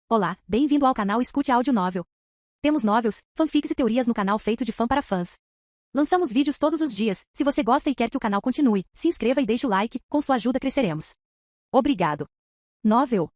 Olá, bem-vindo ao canal Escute Áudio Novel. Temos novels, fanfics e teorias no canal feito de fã para fãs. Lançamos vídeos todos os dias. Se você gosta e quer que o canal continue, se inscreva e deixe o like, com sua ajuda cresceremos. Obrigado. Novel.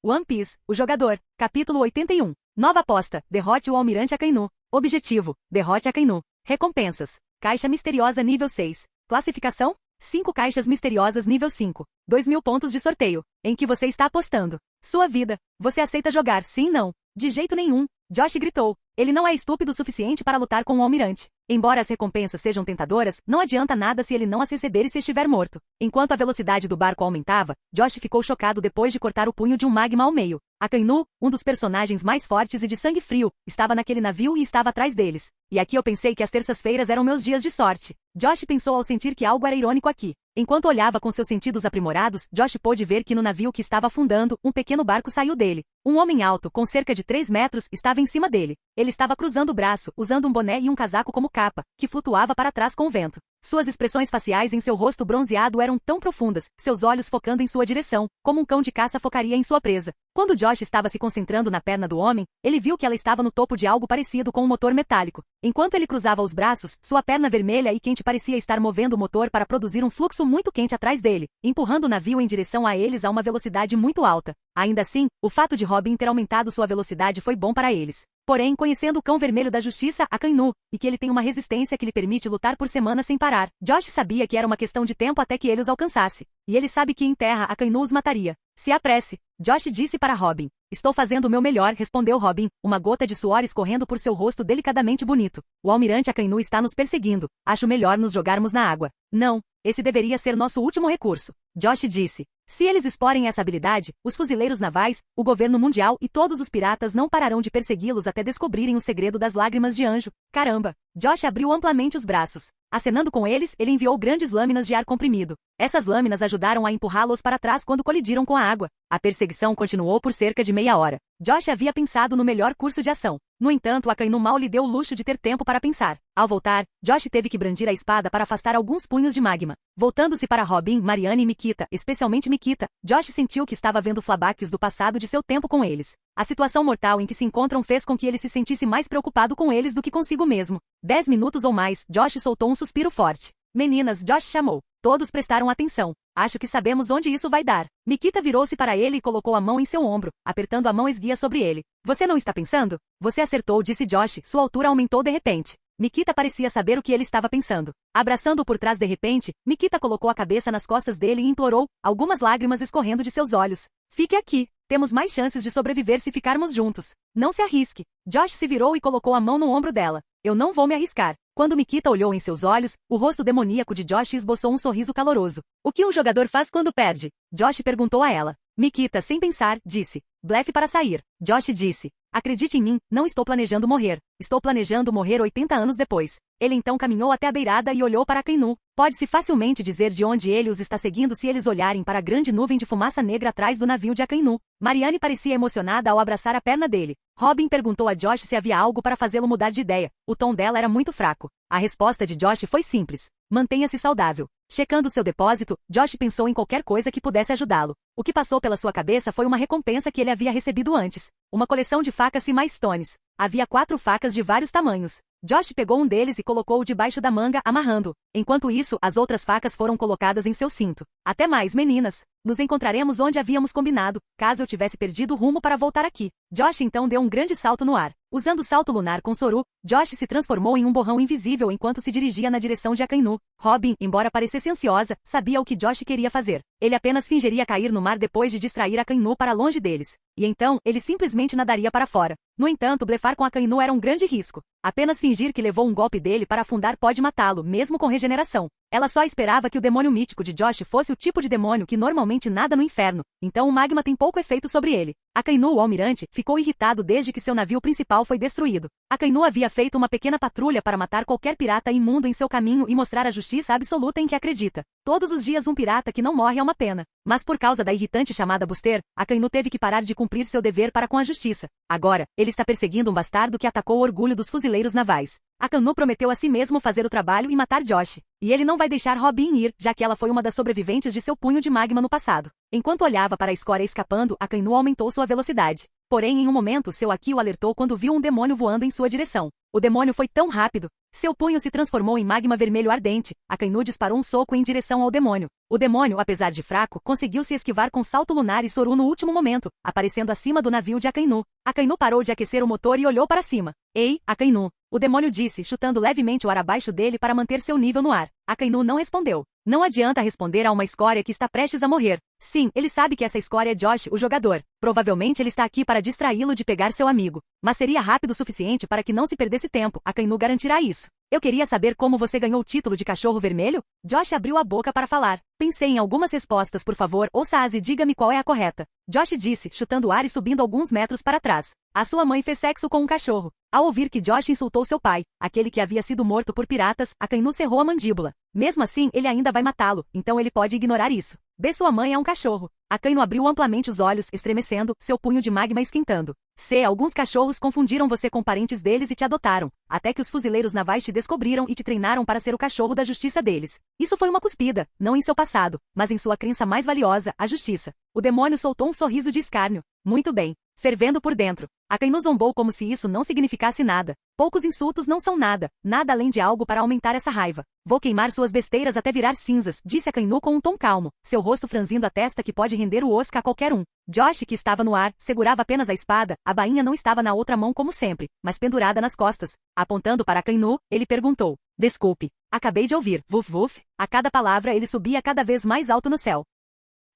One Piece, o jogador, capítulo 81. Nova aposta, derrote o Almirante Akainu. Objetivo, derrote Akainu. Recompensas, caixa misteriosa nível 6. Classificação, 5 caixas misteriosas nível 5. 2.000 pontos de sorteio. Em que você está apostando? Sua vida. Você aceita jogar, sim ou não? De jeito nenhum. Josh gritou. Ele não é estúpido o suficiente para lutar com o Almirante. Embora as recompensas sejam tentadoras, não adianta nada se ele não as receber e se estiver morto. Enquanto a velocidade do barco aumentava, Josh ficou chocado depois de cortar o punho de um magma ao meio. Akainu, um dos personagens mais fortes e de sangue frio, estava naquele navio e estava atrás deles. E aqui eu pensei que as terças-feiras eram meus dias de sorte. Josh pensou ao sentir que algo era irônico aqui. Enquanto olhava com seus sentidos aprimorados, Josh pôde ver que no navio que estava afundando, um pequeno barco saiu dele. Um homem alto, com cerca de 3 metros, estava em cima dele. Ele estava cruzando o braço, usando um boné e um casaco como capa, que flutuava para trás com o vento. Suas expressões faciais em seu rosto bronzeado eram tão profundas, seus olhos focando em sua direção, como um cão de caça focaria em sua presa. Quando Josh estava se concentrando na perna do homem, ele viu que ela estava no topo de algo parecido com um motor metálico. Enquanto ele cruzava os braços, sua perna vermelha e quente parecia estar movendo o motor para produzir um fluxo muito quente atrás dele, empurrando o navio em direção a eles a uma velocidade muito alta. Ainda assim, o fato de Robin ter aumentado sua velocidade foi bom para eles. Porém, conhecendo o cão vermelho da justiça, Akainu, e que ele tem uma resistência que lhe permite lutar por semanas sem parar, Josh sabia que era uma questão de tempo até que ele os alcançasse. E ele sabe que em terra Akainu os mataria. Se apresse, Josh disse para Robin. Estou fazendo o meu melhor, respondeu Robin, uma gota de suor escorrendo por seu rosto delicadamente bonito. O Almirante Akainu está nos perseguindo. Acho melhor nos jogarmos na água. Não, esse deveria ser nosso último recurso. Josh disse. Se eles explorem essa habilidade, os fuzileiros navais, o governo mundial e todos os piratas não pararão de persegui-los até descobrirem o segredo das lágrimas de anjo. Caramba! Josh abriu amplamente os braços. Acenando com eles, ele enviou grandes lâminas de ar comprimido. Essas lâminas ajudaram a empurrá-los para trás quando colidiram com a água. A perseguição continuou por cerca de meia hora. Josh havia pensado no melhor curso de ação. No entanto, Akainu mal lhe deu o luxo de ter tempo para pensar. Ao voltar, Josh teve que brandir a espada para afastar alguns punhos de magma. Voltando-se para Robin, Mariane e Mikita, especialmente Mikita, Josh sentiu que estava vendo flashbacks do passado de seu tempo com eles. A situação mortal em que se encontram fez com que ele se sentisse mais preocupado com eles do que consigo mesmo. 10 minutos ou mais, Josh soltou um suspiro forte. Meninas, Josh chamou. Todos prestaram atenção. Acho que sabemos onde isso vai dar. Mikita virou-se para ele e colocou a mão em seu ombro, apertando a mão esguia sobre ele. Você não está pensando? Você acertou, disse Josh, sua altura aumentou de repente. Mikita parecia saber o que ele estava pensando. Abraçando-o por trás de repente, Mikita colocou a cabeça nas costas dele e implorou, algumas lágrimas escorrendo de seus olhos. Fique aqui. Temos mais chances de sobreviver se ficarmos juntos. Não se arrisque. Josh se virou e colocou a mão no ombro dela. Eu não vou me arriscar. Quando Mikita olhou em seus olhos, o rosto demoníaco de Josh esboçou um sorriso caloroso. O que um jogador faz quando perde? Josh perguntou a ela. Mikita, sem pensar, disse. Blefe para sair. Josh disse. Acredite em mim, não estou planejando morrer. Estou planejando morrer 80 anos depois. Ele então caminhou até a beirada e olhou para Akainu. Pode-se facilmente dizer de onde ele os está seguindo se eles olharem para a grande nuvem de fumaça negra atrás do navio de Akainu. Mariane parecia emocionada ao abraçar a perna dele. Robin perguntou a Josh se havia algo para fazê-lo mudar de ideia. O tom dela era muito fraco. A resposta de Josh foi simples. Mantenha-se saudável. Checando seu depósito, Josh pensou em qualquer coisa que pudesse ajudá-lo. O que passou pela sua cabeça foi uma recompensa que ele havia recebido antes. Uma coleção de facas e stones. Havia 4 facas de vários tamanhos. Josh pegou um deles e colocou-o debaixo da manga, amarrando. Enquanto isso, as outras facas foram colocadas em seu cinto. Até mais, meninas. Nos encontraremos onde havíamos combinado, caso eu tivesse perdido o rumo para voltar aqui. Josh então deu um grande salto no ar. Usando o salto lunar com Soru, Josh se transformou em um borrão invisível enquanto se dirigia na direção de Akainu. Robin, embora parecesse ansiosa, sabia o que Josh queria fazer. Ele apenas fingiria cair no mar depois de distrair Akainu para longe deles. E então, ele simplesmente nadaria para fora. No entanto, blefar com Akainu era um grande risco. Apenas fingir que levou um golpe dele para afundar pode matá-lo, mesmo com regeneração. Ela só esperava que o demônio mítico de Josh fosse o tipo de demônio que normalmente nada no inferno, então o magma tem pouco efeito sobre ele. Akainu, o almirante, ficou irritado desde que seu navio principal foi destruído. Akainu havia feito uma pequena patrulha para matar qualquer pirata imundo em seu caminho e mostrar a justiça absoluta em que acredita. Todos os dias um pirata que não morre é uma pena. Mas por causa da irritante chamada Buster, Akainu teve que parar de cumprir seu dever para com a justiça. Agora, ele está perseguindo um bastardo que atacou o orgulho dos fuzileiros navais. Akainu prometeu a si mesmo fazer o trabalho e matar Josh. E ele não vai deixar Robin ir, já que ela foi uma das sobreviventes de seu punho de magma no passado. Enquanto olhava para a escória escapando, Akainu aumentou sua velocidade. Porém, em um momento, seu Aki o alertou quando viu um demônio voando em sua direção. O demônio foi tão rápido. Seu punho se transformou em magma vermelho ardente. Akainu disparou um soco em direção ao demônio. O demônio, apesar de fraco, conseguiu se esquivar com salto lunar e Soru no último momento, aparecendo acima do navio de Akainu. Akainu parou de aquecer o motor e olhou para cima. Ei, Akainu! O demônio disse, chutando levemente o ar abaixo dele para manter seu nível no ar. Akainu não respondeu. Não adianta responder a uma escória que está prestes a morrer. Sim, ele sabe que essa escória é Josh, o jogador. Provavelmente ele está aqui para distraí-lo de pegar seu amigo. Mas seria rápido o suficiente para que não se perdesse tempo. Akainu garantirá isso. Eu queria saber como você ganhou o título de cachorro vermelho? Josh abriu a boca para falar. Pensei em algumas respostas, por favor, ouça-as e diga-me qual é a correta. Josh disse, chutando o ar e subindo alguns metros para trás. A sua mãe fez sexo com um cachorro. Ao ouvir que Josh insultou seu pai, aquele que havia sido morto por piratas, Akainu cerrou a mandíbula. Mesmo assim, ele ainda vai matá-lo, então ele pode ignorar isso. B. Sua mãe é um cachorro. Akainu abriu amplamente os olhos, estremecendo, seu punho de magma esquentando. C. Alguns cachorros confundiram você com parentes deles e te adotaram, até que os fuzileiros navais te descobriram e te treinaram para ser o cachorro da justiça deles. Isso foi uma cuspida, não em seu passado, mas em sua crença mais valiosa, a justiça. O demônio soltou um sorriso de escárnio. Muito bem. Fervendo por dentro. Akainu zombou como se isso não significasse nada. Poucos insultos não são nada, nada além de algo para aumentar essa raiva. Vou queimar suas besteiras até virar cinzas, disse Akainu com um tom calmo, seu rosto franzindo a testa que pode render o Oscar a qualquer um. Josh, que estava no ar, segurava apenas a espada, a bainha não estava na outra mão como sempre, mas pendurada nas costas. Apontando para Akainu, ele perguntou. Desculpe. Acabei de ouvir. Vuf vuf. A cada palavra ele subia cada vez mais alto no céu.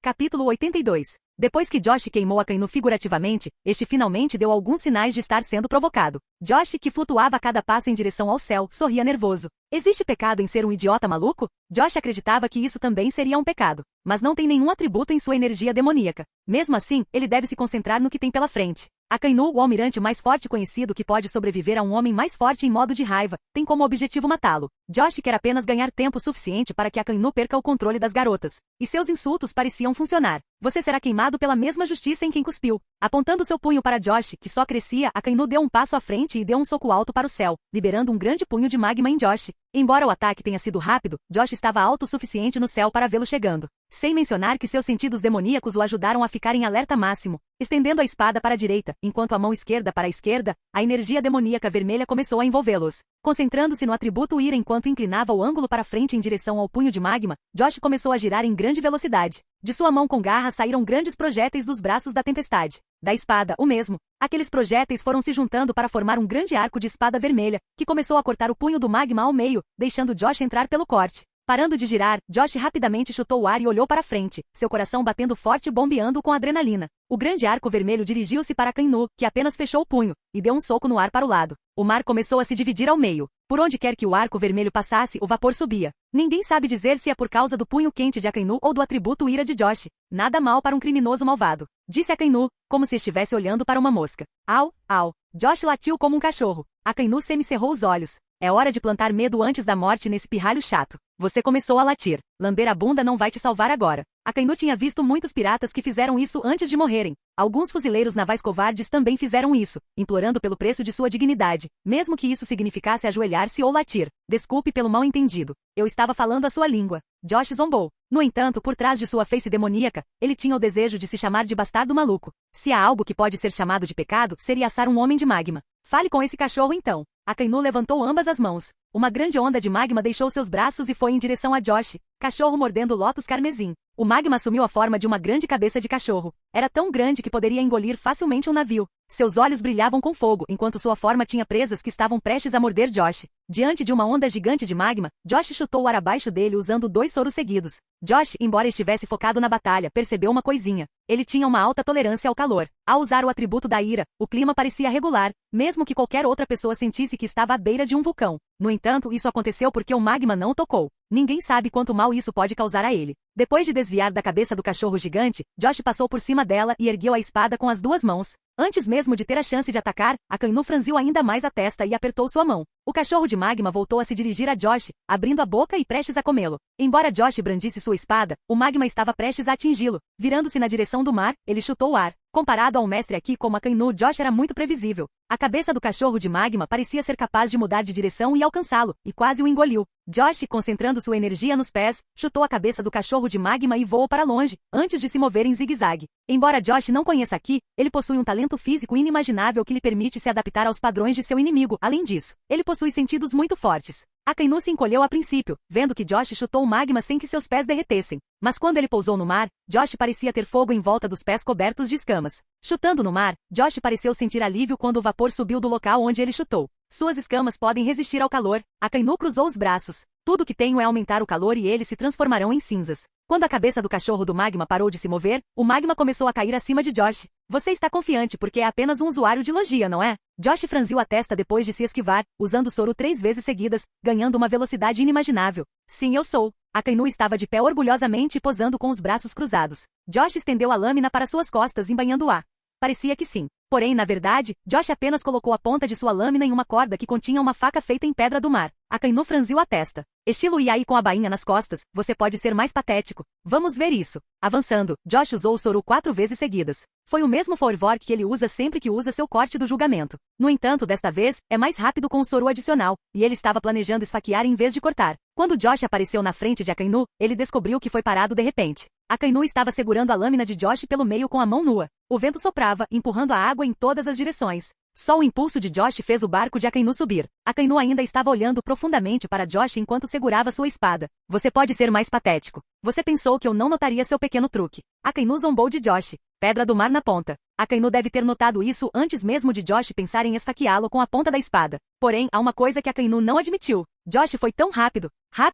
Capítulo 82. Depois que Josh queimou Akainu figurativamente, este finalmente deu alguns sinais de estar sendo provocado. Josh, que flutuava a cada passo em direção ao céu, sorria nervoso. Existe pecado em ser um idiota maluco? Josh acreditava que isso também seria um pecado. Mas não tem nenhum atributo em sua energia demoníaca. Mesmo assim, ele deve se concentrar no que tem pela frente. Akainu, o almirante mais forte conhecido que pode sobreviver a um homem mais forte em modo de raiva, tem como objetivo matá-lo. Josh quer apenas ganhar tempo suficiente para que Akainu perca o controle das garotas. E seus insultos pareciam funcionar. Você será queimado pela mesma justiça em quem cuspiu. Apontando seu punho para Josh, que só crescia, Akainu deu um passo à frente e deu um soco alto para o céu, liberando um grande punho de magma em Josh. Embora o ataque tenha sido rápido, Josh estava alto o suficiente no céu para vê-lo chegando. Sem mencionar que seus sentidos demoníacos o ajudaram a ficar em alerta máximo. Estendendo a espada para a direita, enquanto a mão esquerda para a esquerda, a energia demoníaca vermelha começou a envolvê-los. Concentrando-se no atributo ira enquanto inclinava o ângulo para frente em direção ao punho de magma, Josh começou a girar em grande velocidade. De sua mão com garra saíram grandes projéteis dos braços da tempestade. Da espada, o mesmo. Aqueles projéteis foram se juntando para formar um grande arco de espada vermelha, que começou a cortar o punho do magma ao meio, deixando Josh entrar pelo corte. Parando de girar, Josh rapidamente chutou o ar e olhou para frente, seu coração batendo forte e bombeando com adrenalina. O grande arco vermelho dirigiu-se para Akainu, que apenas fechou o punho, e deu um soco no ar para o lado. O mar começou a se dividir ao meio. Por onde quer que o arco vermelho passasse, o vapor subia. Ninguém sabe dizer se é por causa do punho quente de Akainu ou do atributo ira de Josh. Nada mal para um criminoso malvado. Disse Akainu, como se estivesse olhando para uma mosca. Au, au. Josh latiu como um cachorro. Akainu semicerrou os olhos. É hora de plantar medo antes da morte nesse pirralho chato. Você começou a latir. Lamber a bunda não vai te salvar agora. Akainu tinha visto muitos piratas que fizeram isso antes de morrerem. Alguns fuzileiros navais covardes também fizeram isso, implorando pelo preço de sua dignidade, mesmo que isso significasse ajoelhar-se ou latir. Desculpe pelo mal-entendido. Eu estava falando a sua língua. Josh zombou. No entanto, por trás de sua face demoníaca, ele tinha o desejo de se chamar de bastardo maluco. Se há algo que pode ser chamado de pecado, seria assar um homem de magma. Fale com esse cachorro então. Akainu levantou ambas as mãos. Uma grande onda de magma deixou seus braços e foi em direção a Josh, cachorro mordendo lótus carmesim. O magma assumiu a forma de uma grande cabeça de cachorro. Era tão grande que poderia engolir facilmente um navio. Seus olhos brilhavam com fogo, enquanto sua forma tinha presas que estavam prestes a morder Josh. Diante de uma onda gigante de magma, Josh chutou o ar abaixo dele usando 2 soros seguidos. Josh, embora estivesse focado na batalha, percebeu uma coisinha. Ele tinha uma alta tolerância ao calor. Ao usar o atributo da ira, o clima parecia regular, mesmo que qualquer outra pessoa sentisse que estava à beira de um vulcão. No entanto, isso aconteceu porque o magma não o tocou. Ninguém sabe quanto mal isso pode causar a ele. Depois de desviar da cabeça do cachorro gigante, Josh passou por cima dela e ergueu a espada com as 2 mãos. Antes mesmo de ter a chance de atacar, Akainu franziu ainda mais a testa e apertou sua mão. O cachorro de magma voltou a se dirigir a Josh, abrindo a boca e prestes a comê-lo. Embora Josh brandisse sua espada, o magma estava prestes a atingi-lo. Virando-se na direção do mar, ele chutou o ar. Comparado ao mestre aqui como Akainu, Josh era muito previsível. A cabeça do cachorro de magma parecia ser capaz de mudar de direção e alcançá-lo, e quase o engoliu. Josh, concentrando sua energia nos pés, chutou a cabeça do cachorro de magma e voou para longe, antes de se mover em zigue-zague. Embora Josh não conheça Aki, ele possui um talento físico inimaginável que lhe permite se adaptar aos padrões de seu inimigo. Além disso, ele possui sentidos muito fortes. Akainu se encolheu a princípio, vendo que Josh chutou o magma sem que seus pés derretessem. Mas quando ele pousou no mar, Josh parecia ter fogo em volta dos pés cobertos de escamas. Chutando no mar, Josh pareceu sentir alívio quando o vapor subiu do local onde ele chutou. Suas escamas podem resistir ao calor. Akainu cruzou os braços. Tudo que tenho é aumentar o calor e eles se transformarão em cinzas. Quando a cabeça do cachorro do magma parou de se mover, o magma começou a cair acima de Josh. Você está confiante porque é apenas um usuário de logia, não é? Josh franziu a testa depois de se esquivar, usando soro 3 vezes seguidas, ganhando uma velocidade inimaginável. Sim, eu sou. Akainu estava de pé orgulhosamente e posando com os braços cruzados. Josh estendeu a lâmina para suas costas, embainhando o ar. Parecia que sim. Porém, na verdade, Josh apenas colocou a ponta de sua lâmina em uma corda que continha uma faca feita em pedra do mar. Akainu franziu a testa. Estilo Yai com a bainha nas costas, você pode ser mais patético. Vamos ver isso. Avançando, Josh usou o soro 4 vezes seguidas. Foi o mesmo fervor que ele usa sempre que usa seu corte do julgamento. No entanto, desta vez, é mais rápido com o soro adicional, e ele estava planejando esfaquear em vez de cortar. Quando Josh apareceu na frente de Akainu, ele descobriu que foi parado de repente. Akainu estava segurando a lâmina de Josh pelo meio com a mão nua. O vento soprava, empurrando a água em todas as direções. Só o impulso de Josh fez o barco de Akainu subir. Akainu ainda estava olhando profundamente para Josh enquanto segurava sua espada. Você pode ser mais patético. Você pensou que eu não notaria seu pequeno truque. Akainu zombou de Josh. Pedra do mar na ponta. Akainu deve ter notado isso antes mesmo de Josh pensar em esfaqueá-lo com a ponta da espada. Porém, há uma coisa que Akainu não admitiu. Josh foi tão rápido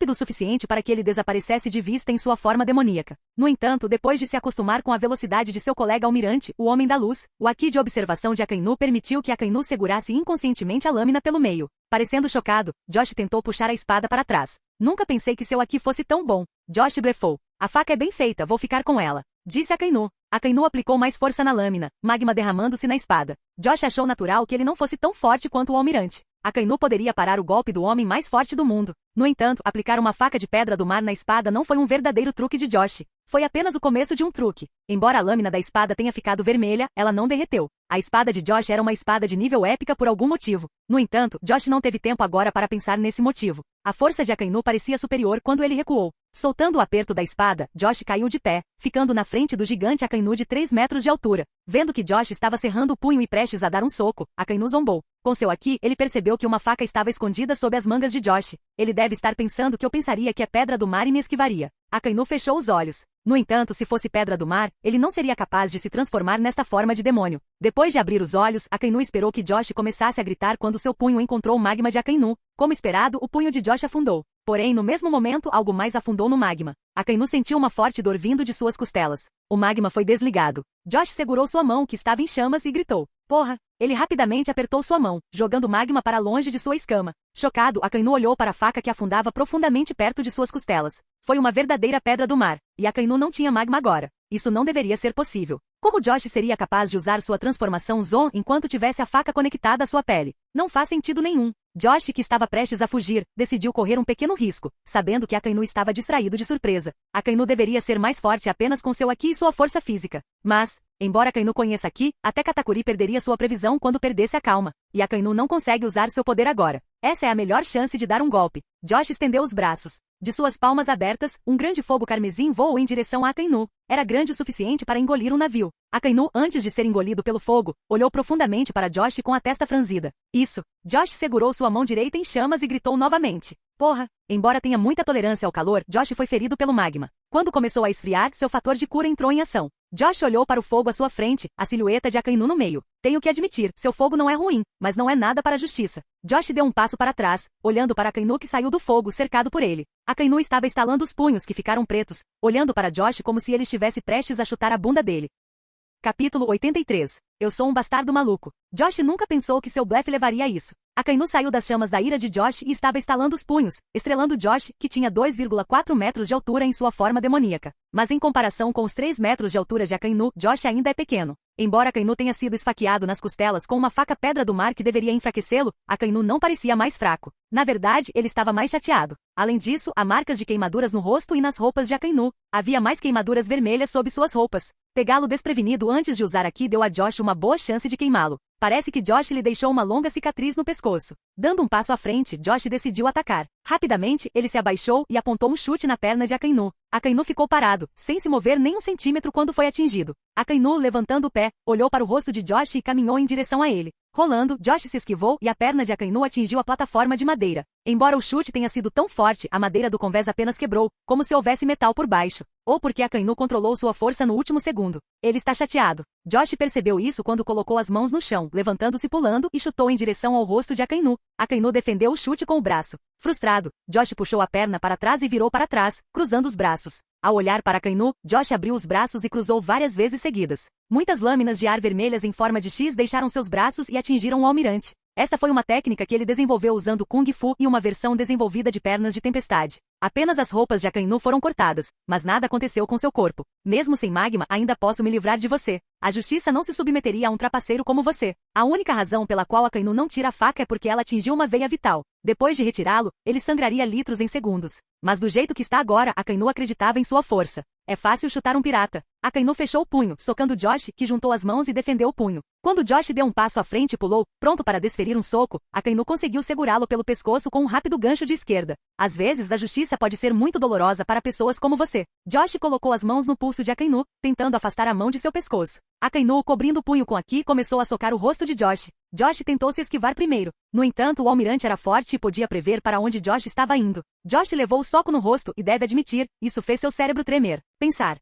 o suficiente para que ele desaparecesse de vista em sua forma demoníaca. No entanto, depois de se acostumar com a velocidade de seu colega almirante, o Homem da Luz, o Haki de observação de Akainu permitiu que Akainu segurasse inconscientemente a lâmina pelo meio. Parecendo chocado, Josh tentou puxar a espada para trás. Nunca pensei que seu Haki fosse tão bom. Josh blefou. A faca é bem feita, vou ficar com ela. Disse Akainu. Akainu aplicou mais força na lâmina, magma derramando-se na espada. Josh achou natural que ele não fosse tão forte quanto o almirante. Akainu poderia parar o golpe do homem mais forte do mundo. No entanto, aplicar uma faca de pedra do mar na espada não foi um verdadeiro truque de Josh. Foi apenas o começo de um truque. Embora a lâmina da espada tenha ficado vermelha, ela não derreteu. A espada de Josh era uma espada de nível épica por algum motivo. No entanto, Josh não teve tempo agora para pensar nesse motivo. A força de Akainu parecia superior quando ele recuou. Soltando o aperto da espada, Josh caiu de pé, ficando na frente do gigante Akainu de 3 metros de altura. Vendo que Josh estava cerrando o punho e prestes a dar um soco, Akainu zombou. Com seu Haki, ele percebeu que uma faca estava escondida sob as mangas de Josh. Ele deve estar pensando que eu pensaria que é pedra do mar e me esquivaria. Akainu fechou os olhos. No entanto, se fosse pedra do mar, ele não seria capaz de se transformar nesta forma de demônio. Depois de abrir os olhos, Akainu esperou que Josh começasse a gritar quando seu punho encontrou o magma de Akainu. Como esperado, o punho de Josh afundou. Porém, no mesmo momento, algo mais afundou no magma. Akainu sentiu uma forte dor vindo de suas costelas. O magma foi desligado. Josh segurou sua mão, que estava em chamas, e gritou. Porra! Ele rapidamente apertou sua mão, jogando magma para longe de sua escama. Chocado, Akainu olhou para a faca que afundava profundamente perto de suas costelas. Foi uma verdadeira pedra do mar, e Akainu não tinha magma agora. Isso não deveria ser possível. Como Josh seria capaz de usar sua transformação Zon enquanto tivesse a faca conectada à sua pele? Não faz sentido nenhum. Josh, que estava prestes a fugir, decidiu correr um pequeno risco, sabendo que Akainu estava distraído de surpresa. Akainu deveria ser mais forte apenas com seu Haki e sua força física. Mas, embora Akainu conheça Haki, até Katakuri perderia sua previsão quando perdesse a calma. E Akainu não consegue usar seu poder agora. Essa é a melhor chance de dar um golpe. Josh estendeu os braços. De suas palmas abertas, um grande fogo carmesim voou em direção a Akainu. Era grande o suficiente para engolir um navio. Akainu, antes de ser engolido pelo fogo, olhou profundamente para Josh com a testa franzida. Isso. Josh segurou sua mão direita em chamas e gritou novamente. Porra! Embora tenha muita tolerância ao calor, Josh foi ferido pelo magma. Quando começou a esfriar, seu fator de cura entrou em ação. Josh olhou para o fogo à sua frente, a silhueta de Akainu no meio. Tenho que admitir, seu fogo não é ruim, mas não é nada para a justiça. Josh deu um passo para trás, olhando para Akainu que saiu do fogo cercado por ele. Akainu estava estalando os punhos que ficaram pretos, olhando para Josh como se ele estivesse prestes a chutar a bunda dele. Capítulo 83. Eu sou um bastardo maluco. Josh nunca pensou que seu blefe levaria a isso. Akainu saiu das chamas da ira de Josh e estava estalando os punhos, estrelando Josh, que tinha 2,4 metros de altura em sua forma demoníaca. Mas em comparação com os 3 metros de altura de Akainu, Josh ainda é pequeno. Embora Akainu tenha sido esfaqueado nas costelas com uma faca pedra do mar que deveria enfraquecê-lo, Akainu não parecia mais fraco. Na verdade, ele estava mais chateado. Além disso, há marcas de queimaduras no rosto e nas roupas de Akainu. Havia mais queimaduras vermelhas sob suas roupas. Pegá-lo desprevenido antes de usar aqui deu a Josh uma boa chance de queimá-lo. Parece que Josh lhe deixou uma longa cicatriz no pescoço. Dando um passo à frente, Josh decidiu atacar. Rapidamente, ele se abaixou e apontou um chute na perna de Akainu. Akainu ficou parado, sem se mover nem um centímetro quando foi atingido. Akainu, levantando o pé, olhou para o rosto de Josh e caminhou em direção a ele. Rolando, Josh se esquivou e a perna de Akainu atingiu a plataforma de madeira. Embora o chute tenha sido tão forte, a madeira do convés apenas quebrou, como se houvesse metal por baixo. Ou porque Akainu controlou sua força no último segundo. Ele está chateado. Josh percebeu isso quando colocou as mãos no chão, levantando-se pulando e chutou em direção ao rosto de Akainu. Akainu defendeu o chute com o braço. Frustrado, Josh puxou a perna para trás e virou para trás, cruzando os braços. Ao olhar para Akainu, Josh abriu os braços e cruzou várias vezes seguidas. Muitas lâminas de ar vermelhas em forma de X deixaram seus braços e atingiram o almirante. Essa foi uma técnica que ele desenvolveu usando Kung Fu e uma versão desenvolvida de pernas de tempestade. Apenas as roupas de Akainu foram cortadas, mas nada aconteceu com seu corpo. Mesmo sem magma, ainda posso me livrar de você. A justiça não se submeteria a um trapaceiro como você. A única razão pela qual Akainu não tira a faca é porque ela atingiu uma veia vital. Depois de retirá-lo, ele sangraria litros em segundos. Mas do jeito que está agora, Akainu acreditava em sua força. É fácil chutar um pirata. Akainu fechou o punho, socando Josh, que juntou as mãos e defendeu o punho. Quando Josh deu um passo à frente e pulou, pronto para desferir um soco, Akainu conseguiu segurá-lo pelo pescoço com um rápido gancho de esquerda. Às vezes, a justiça pode ser muito dolorosa para pessoas como você. Josh colocou as mãos no pulso de Akainu, tentando afastar a mão de seu pescoço. Akainu, cobrindo o punho com Aki, começou a socar o rosto de Josh. Josh tentou se esquivar primeiro. No entanto, o almirante era forte e podia prever para onde Josh estava indo. Josh levou o soco no rosto e deve admitir, isso fez seu cérebro tremer. Pensar.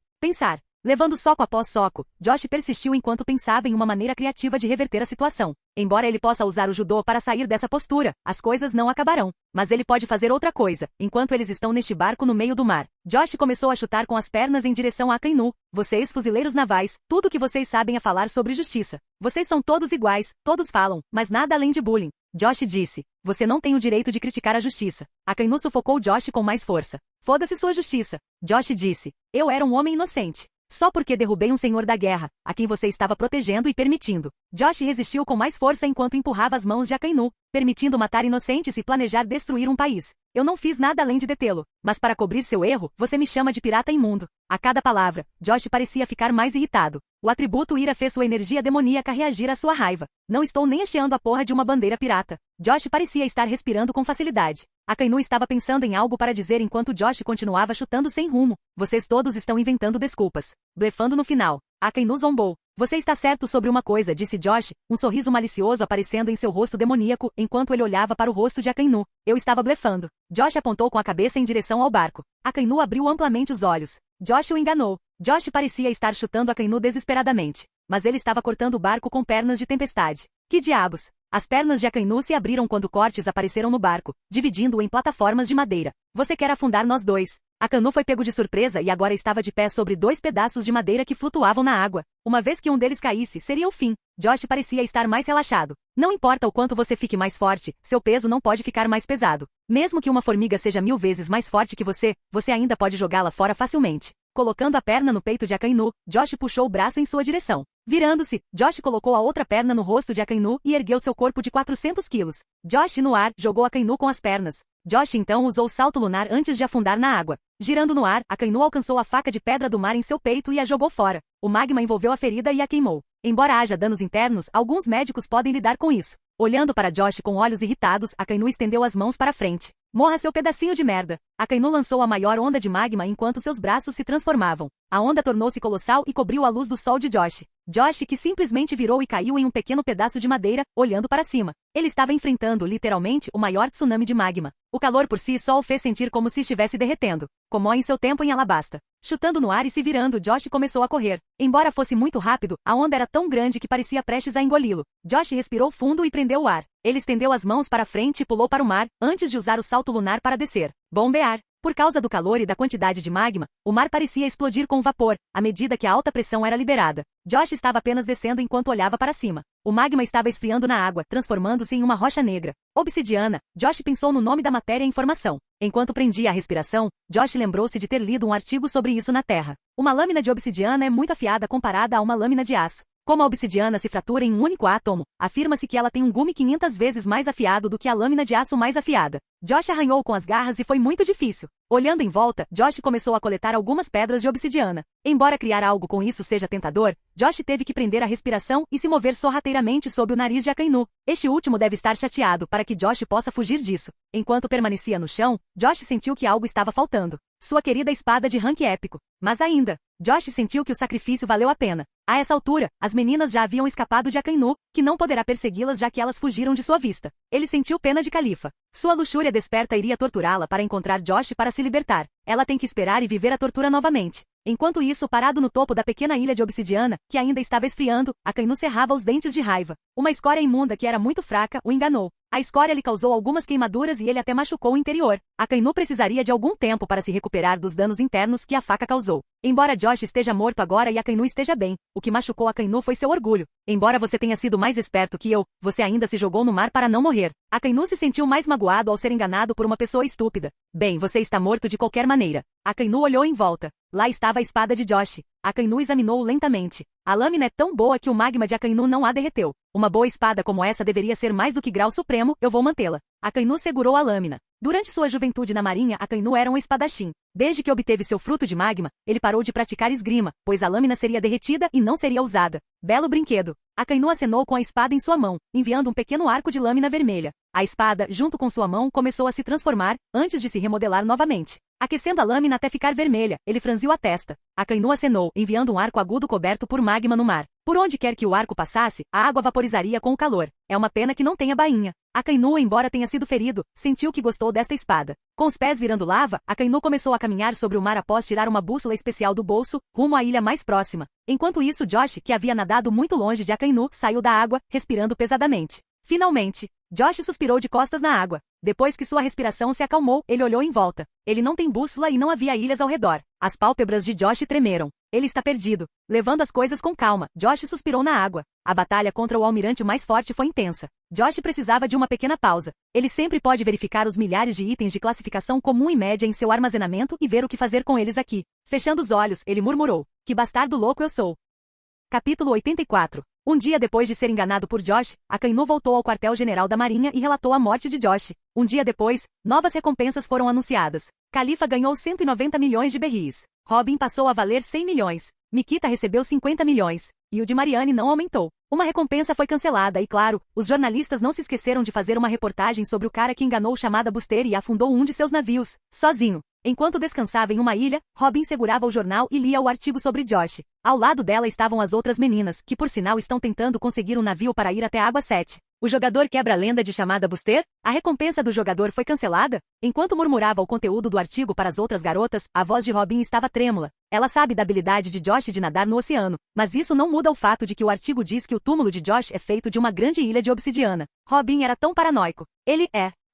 Levando soco após soco, Josh persistiu enquanto pensava em uma maneira criativa de reverter a situação. Embora ele possa usar o judô para sair dessa postura, as coisas não acabarão. Mas ele pode fazer outra coisa, enquanto eles estão neste barco no meio do mar. Josh começou a chutar com as pernas em direção a Akainu. Vocês, fuzileiros navais, tudo o que vocês sabem é falar sobre justiça. Vocês são todos iguais, todos falam, mas nada além de bullying. Josh disse, você não tem o direito de criticar a justiça. Akainu sufocou Josh com mais força. Foda-se sua justiça. Josh disse, eu era um homem inocente. Só porque derrubei um senhor da guerra, a quem você estava protegendo e permitindo. Josh resistiu com mais força enquanto empurrava as mãos de Akainu, permitindo matar inocentes e planejar destruir um país. Eu não fiz nada além de detê-lo. Mas para cobrir seu erro, você me chama de pirata imundo. A cada palavra, Josh parecia ficar mais irritado. O atributo ira fez sua energia demoníaca reagir à sua raiva. Não estou nem hasteando a porra de uma bandeira pirata. Josh parecia estar respirando com facilidade. Akainu estava pensando em algo para dizer enquanto Josh continuava chutando sem rumo. Vocês todos estão inventando desculpas. Blefando no final. Akainu zombou. Você está certo sobre uma coisa, disse Josh, um sorriso malicioso aparecendo em seu rosto demoníaco enquanto ele olhava para o rosto de Akainu. Eu estava blefando. Josh apontou com a cabeça em direção ao barco. Akainu abriu amplamente os olhos. Josh o enganou. Josh parecia estar chutando Akainu desesperadamente. Mas ele estava cortando o barco com pernas de tempestade. Que diabos? As pernas de Akainu se abriram quando cortes apareceram no barco, dividindo-o em plataformas de madeira. Você quer afundar nós dois? Akainu foi pego de surpresa e agora estava de pé sobre dois pedaços de madeira que flutuavam na água. Uma vez que um deles caísse, seria o fim. Josh parecia estar mais relaxado. Não importa o quanto você fique mais forte, seu peso não pode ficar mais pesado. Mesmo que uma formiga seja 1000 vezes mais forte que você ainda pode jogá-la fora facilmente. Colocando a perna no peito de Akainu, Josh puxou o braço em sua direção. Virando-se, Josh colocou a outra perna no rosto de Akainu e ergueu seu corpo de 400 quilos. Josh, no ar, jogou Akainu com as pernas. Josh então usou o salto lunar antes de afundar na água. Girando no ar, Akainu alcançou a faca de pedra do mar em seu peito e a jogou fora. O magma envolveu a ferida e a queimou. Embora haja danos internos, alguns médicos podem lidar com isso. Olhando para Josh com olhos irritados, Akainu estendeu as mãos para frente. Morra seu pedacinho de merda. Akainu lançou a maior onda de magma enquanto seus braços se transformavam. A onda tornou-se colossal e cobriu a luz do sol de Josh. Josh, que simplesmente virou e caiu em um pequeno pedaço de madeira, olhando para cima. Ele estava enfrentando, literalmente, o maior tsunami de magma. O calor por si só o fez sentir como se estivesse derretendo. Como em seu tempo em Alabasta. Chutando no ar e se virando, Josh começou a correr. Embora fosse muito rápido, a onda era tão grande que parecia prestes a engoli-lo. Josh respirou fundo e prendeu o ar. Ele estendeu as mãos para frente e pulou para o mar, antes de usar o salto lunar para descer. Bombear. Por causa do calor e da quantidade de magma, o mar parecia explodir com vapor, à medida que a alta pressão era liberada. Josh estava apenas descendo enquanto olhava para cima. O magma estava esfriando na água, transformando-se em uma rocha negra. Obsidiana. Josh pensou no nome da matéria em formação. Enquanto prendia a respiração, Josh lembrou-se de ter lido um artigo sobre isso na Terra. Uma lâmina de obsidiana é muito afiada comparada a uma lâmina de aço. Como a obsidiana se fratura em um único átomo, afirma-se que ela tem um gume 500 vezes mais afiado do que a lâmina de aço mais afiada. Josh arranhou com as garras e foi muito difícil. Olhando em volta, Josh começou a coletar algumas pedras de obsidiana. Embora criar algo com isso seja tentador, Josh teve que prender a respiração e se mover sorrateiramente sob o nariz de Akainu. Este último deve estar chateado para que Josh possa fugir disso. Enquanto permanecia no chão, Josh sentiu que algo estava faltando. Sua querida espada de rank épico. Mas ainda, Josh sentiu que o sacrifício valeu a pena. A essa altura, as meninas já haviam escapado de Akainu, que não poderá persegui-las já que elas fugiram de sua vista. Ele sentiu pena de Califa. Sua luxúria desperta iria torturá-la para encontrar Josh para se libertar. Ela tem que esperar e viver a tortura novamente. Enquanto isso, parado no topo da pequena ilha de obsidiana, que ainda estava esfriando, Akainu cerrava os dentes de raiva. Uma escória imunda que era muito fraca o enganou. A escória lhe causou algumas queimaduras e ele até machucou o interior. Akainu precisaria de algum tempo para se recuperar dos danos internos que a faca causou. Embora Josh esteja morto agora e Akainu esteja bem, o que machucou Akainu foi seu orgulho. Embora você tenha sido mais esperto que eu, você ainda se jogou no mar para não morrer. Akainu se sentiu mais magoado ao ser enganado por uma pessoa estúpida. Bem, você está morto de qualquer maneira. Akainu olhou em volta. Lá estava a espada de Josh. Akainu examinou-o lentamente. A lâmina é tão boa que o magma de Akainu não a derreteu. Uma boa espada como essa deveria ser mais do que grau supremo, eu vou mantê-la. Akainu segurou a lâmina. Durante sua juventude na marinha, Akainu era um espadachim. Desde que obteve seu fruto de magma, ele parou de praticar esgrima, pois a lâmina seria derretida e não seria usada. Belo brinquedo. Akainu acenou com a espada em sua mão, enviando um pequeno arco de lâmina vermelha. A espada, junto com sua mão, começou a se transformar, antes de se remodelar novamente. Aquecendo a lâmina até ficar vermelha, ele franziu a testa. Akainu acenou, enviando um arco agudo coberto por magma no mar. Por onde quer que o arco passasse, a água vaporizaria com o calor. É uma pena que não tenha bainha. Akainu, embora tenha sido ferido, sentiu que gostou desta espada. Com os pés virando lava, Akainu começou a caminhar sobre o mar após tirar uma bússola especial do bolso, rumo à ilha mais próxima. Enquanto isso, Josh, que havia nadado muito longe de Akainu, saiu da água, respirando pesadamente. Finalmente, Josh suspirou de costas na água. Depois que sua respiração se acalmou, ele olhou em volta. Ele não tem bússola e não havia ilhas ao redor. As pálpebras de Josh tremeram. Ele está perdido. Levando as coisas com calma, Josh suspirou na água. A batalha contra o almirante mais forte foi intensa. Josh precisava de uma pequena pausa. Ele sempre pode verificar os milhares de itens de classificação comum e média em seu armazenamento e ver o que fazer com eles aqui. Fechando os olhos, ele murmurou: "Que bastardo louco eu sou." Capítulo 84. Um dia depois de ser enganado por Josh, Akainu voltou ao quartel-general da Marinha e relatou a morte de Josh. Um dia depois, novas recompensas foram anunciadas. Califa ganhou 190 milhões de berris. Robin passou a valer 100 milhões. Mikita recebeu 50 milhões. E o de Marianne não aumentou. Uma recompensa foi cancelada e, claro, os jornalistas não se esqueceram de fazer uma reportagem sobre o cara que enganou chamada Buster e afundou um de seus navios, sozinho. Enquanto descansava em uma ilha, Robin segurava o jornal e lia o artigo sobre Josh. Ao lado dela estavam as outras meninas, que por sinal estão tentando conseguir um navio para ir até Água 7. O jogador quebra a lenda de chamada Buster? A recompensa do jogador foi cancelada? Enquanto murmurava o conteúdo do artigo para as outras garotas, a voz de Robin estava trêmula. Ela sabe da habilidade de Josh de nadar no oceano, mas isso não muda o fato de que o artigo diz que o túmulo de Josh é feito de uma grande ilha de obsidiana. Robin era tão paranoico.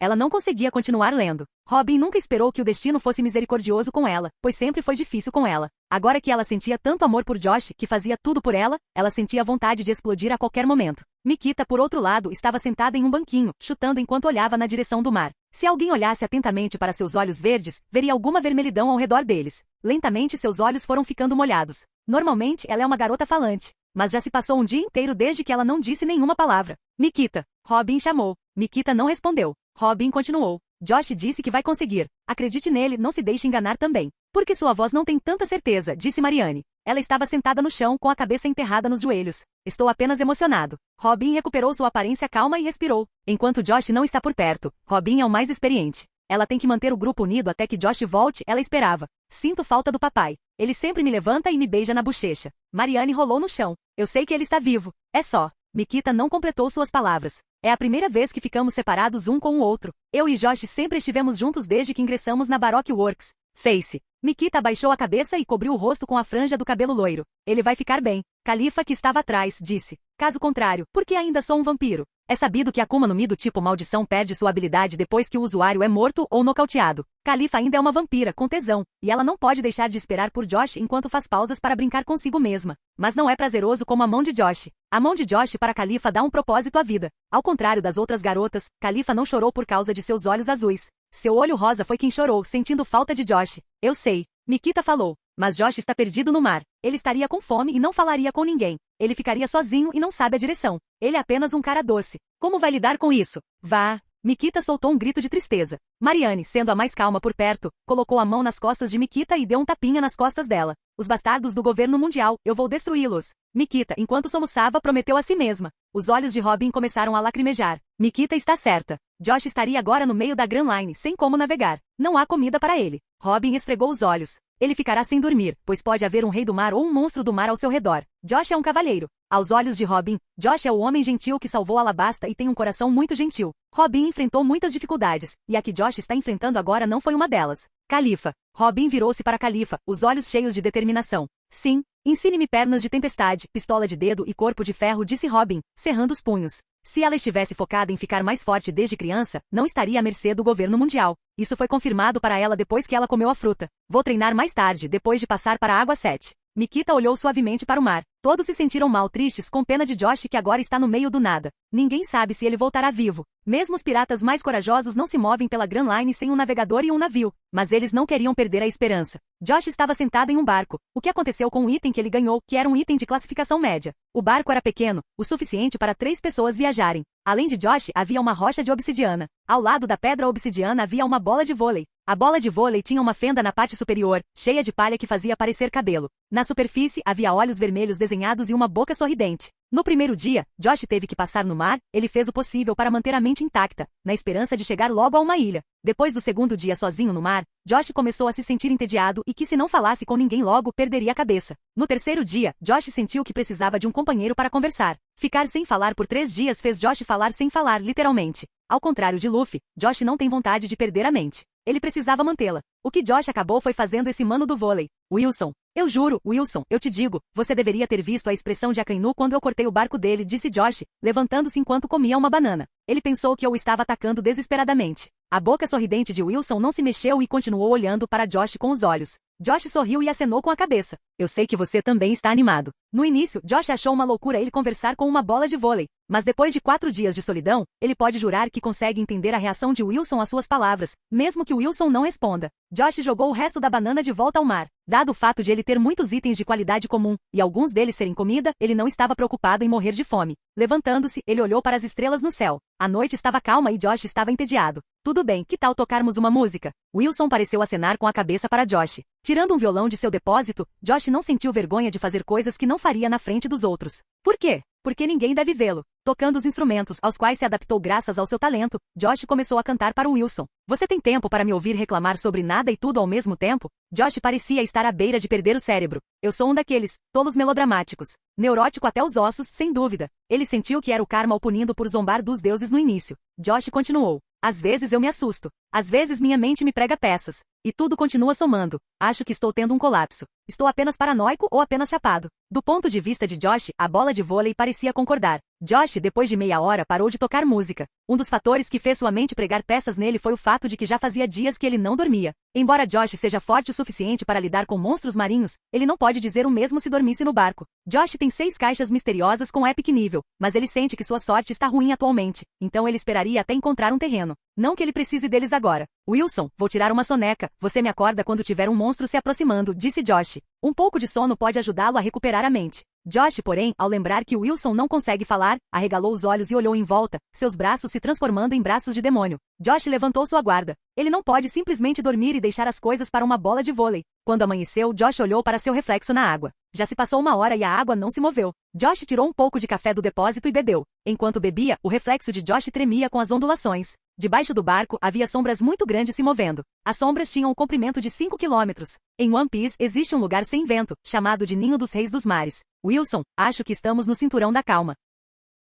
Ela não conseguia continuar lendo. Robin nunca esperou que o destino fosse misericordioso com ela, pois sempre foi difícil com ela. Agora que ela sentia tanto amor por Josh, que fazia tudo por ela sentia vontade de explodir a qualquer momento. Mikita, por outro lado, estava sentada em um banquinho, chutando enquanto olhava na direção do mar. Se alguém olhasse atentamente para seus olhos verdes, veria alguma vermelhidão ao redor deles. Lentamente seus olhos foram ficando molhados. Normalmente ela é uma garota falante, mas já se passou um dia inteiro desde que ela não disse nenhuma palavra. Mikita. Robin chamou. Mikita não respondeu. Robin continuou. Josh disse que vai conseguir. Acredite nele, não se deixe enganar também. Porque sua voz não tem tanta certeza, disse Marianne. Ela estava sentada no chão com a cabeça enterrada nos joelhos. Estou apenas emocionado. Robin recuperou sua aparência calma e respirou. Enquanto Josh não está por perto, Robin é o mais experiente. Ela tem que manter o grupo unido até que Josh volte, ela esperava. Sinto falta do papai. Ele sempre me levanta e me beija na bochecha. Marianne rolou no chão. Eu sei que ele está vivo. É só. Mikita não completou suas palavras. É a primeira vez que ficamos separados um com o outro. Eu e Josh sempre estivemos juntos desde que ingressamos na Baroque Works. Face. Mikita abaixou a cabeça e cobriu o rosto com a franja do cabelo loiro. Ele vai ficar bem. Califa, que estava atrás, disse. Caso contrário, por que ainda sou um vampiro? É sabido que Akuma no Mi do tipo maldição perde sua habilidade depois que o usuário é morto ou nocauteado. Califa ainda é uma vampira, com tesão, e ela não pode deixar de esperar por Josh enquanto faz pausas para brincar consigo mesma. Mas não é prazeroso como a mão de Josh. A mão de Josh para Califa dá um propósito à vida. Ao contrário das outras garotas, Califa não chorou por causa de seus olhos azuis. Seu olho rosa foi quem chorou, sentindo falta de Josh. Eu sei. Mikita falou. Mas Josh está perdido no mar. Ele estaria com fome e não falaria com ninguém. Ele ficaria sozinho e não sabe a direção. Ele é apenas um cara doce. Como vai lidar com isso? Vá. Mikita soltou um grito de tristeza. Marianne, sendo a mais calma por perto, colocou a mão nas costas de Mikita e deu um tapinha nas costas dela. Os bastardos do governo mundial, eu vou destruí-los. Mikita, enquanto soluçava, prometeu a si mesma. Os olhos de Robin começaram a lacrimejar. Mikita está certa. Josh estaria agora no meio da Grand Line, sem como navegar. Não há comida para ele. Robin esfregou os olhos. Ele ficará sem dormir, pois pode haver um rei do mar ou um monstro do mar ao seu redor. Josh é um cavalheiro. Aos olhos de Robin, Josh é o homem gentil que salvou Alabasta e tem um coração muito gentil. Robin enfrentou muitas dificuldades, e a que Josh está enfrentando agora não foi uma delas. Califa. Robin virou-se para Califa, os olhos cheios de determinação. Sim, ensine-me pernas de tempestade, pistola de dedo e corpo de ferro, disse Robin, cerrando os punhos. Se ela estivesse focada em ficar mais forte desde criança, não estaria à mercê do governo mundial. Isso foi confirmado para ela depois que ela comeu a fruta. Vou treinar mais tarde, depois de passar para a água 7. Mikita olhou suavemente para o mar. Todos se sentiram mal tristes com pena de Josh que agora está no meio do nada. Ninguém sabe se ele voltará vivo. Mesmo os piratas mais corajosos não se movem pela Grand Line sem um navegador e um navio. Mas eles não queriam perder a esperança. Josh estava sentado em um barco. O que aconteceu com o item que ele ganhou, que era um item de classificação média? O barco era pequeno, o suficiente para 3 pessoas viajarem. Além de Josh, havia uma rocha de obsidiana. Ao lado da pedra obsidiana havia uma bola de vôlei. A bola de vôlei tinha uma fenda na parte superior, cheia de palha que fazia parecer cabelo. Na superfície, havia olhos vermelhos desenhados e uma boca sorridente. No primeiro dia, Josh teve que passar no mar, ele fez o possível para manter a mente intacta, na esperança de chegar logo a uma ilha. Depois do segundo dia sozinho no mar, Josh começou a se sentir entediado e que se não falasse com ninguém logo, perderia a cabeça. No terceiro dia, Josh sentiu que precisava de um companheiro para conversar. Ficar sem falar por 3 dias fez Josh falar sem falar, literalmente. Ao contrário de Luffy, Josh não tem vontade de perder a mente. Ele precisava mantê-la. O que Josh acabou foi fazendo esse mano do vôlei. Wilson. Eu juro, Wilson, eu te digo, você deveria ter visto a expressão de Akainu quando eu cortei o barco dele, disse Josh, levantando-se enquanto comia uma banana. Ele pensou que eu o estava atacando desesperadamente. A boca sorridente de Wilson não se mexeu e continuou olhando para Josh com os olhos. Josh sorriu e acenou com a cabeça. Eu sei que você também está animado. No início, Josh achou uma loucura ele conversar com uma bola de vôlei. Mas depois de 4 dias de solidão, ele pode jurar que consegue entender a reação de Wilson às suas palavras, mesmo que Wilson não responda. Josh jogou o resto da banana de volta ao mar. Dado o fato de ele ter muitos itens de qualidade comum, e alguns deles serem comida, ele não estava preocupado em morrer de fome. Levantando-se, ele olhou para as estrelas no céu. A noite estava calma e Josh estava entediado. Tudo bem, que tal tocarmos uma música? Wilson pareceu acenar com a cabeça para Josh. Tirando um violão de seu depósito, Josh não sentiu vergonha de fazer coisas que não faria na frente dos outros. Por quê? Porque ninguém deve vê-lo. Tocando os instrumentos aos quais se adaptou graças ao seu talento, Josh começou a cantar para Wilson. Você tem tempo para me ouvir reclamar sobre nada e tudo ao mesmo tempo? Josh parecia estar à beira de perder o cérebro. Eu sou um daqueles, tolos melodramáticos. Neurótico até os ossos, sem dúvida. Ele sentiu que era o karma o punindo por zombar dos deuses no início. Josh continuou. Às vezes eu me assusto. Às vezes minha mente me prega peças. E tudo continua somando. Acho que estou tendo um colapso. Estou apenas paranoico ou apenas chapado? Do ponto de vista de Josh, a bola de vôlei parecia concordar. Josh, depois de meia hora, parou de tocar música. Um dos fatores que fez sua mente pregar peças nele foi o fato de que já fazia dias que ele não dormia. Embora Josh seja forte o suficiente para lidar com monstros marinhos, ele não pode dizer o mesmo se dormisse no barco. Josh tem 6 caixas misteriosas com epic nível, mas ele sente que sua sorte está ruim atualmente, então ele esperaria até encontrar um terreno. Não que ele precise deles agora. Wilson, vou tirar uma soneca. Você me acorda quando tiver um monstro se aproximando, disse Josh. Um pouco de sono pode ajudá-lo a recuperar a mente. Josh, porém, ao lembrar que Wilson não consegue falar, arregalou os olhos e olhou em volta, seus braços se transformando em braços de demônio. Josh levantou sua guarda. Ele não pode simplesmente dormir e deixar as coisas para uma bola de vôlei. Quando amanheceu, Josh olhou para seu reflexo na água. Já se passou 1 hora e a água não se moveu. Josh tirou um pouco de café do depósito e bebeu. Enquanto bebia, o reflexo de Josh tremia com as ondulações. Debaixo do barco, havia sombras muito grandes se movendo. As sombras tinham um comprimento de 5 quilômetros. Em One Piece existe um lugar sem vento, chamado de Ninho dos Reis dos Mares. Wilson, acho que estamos no cinturão da calma.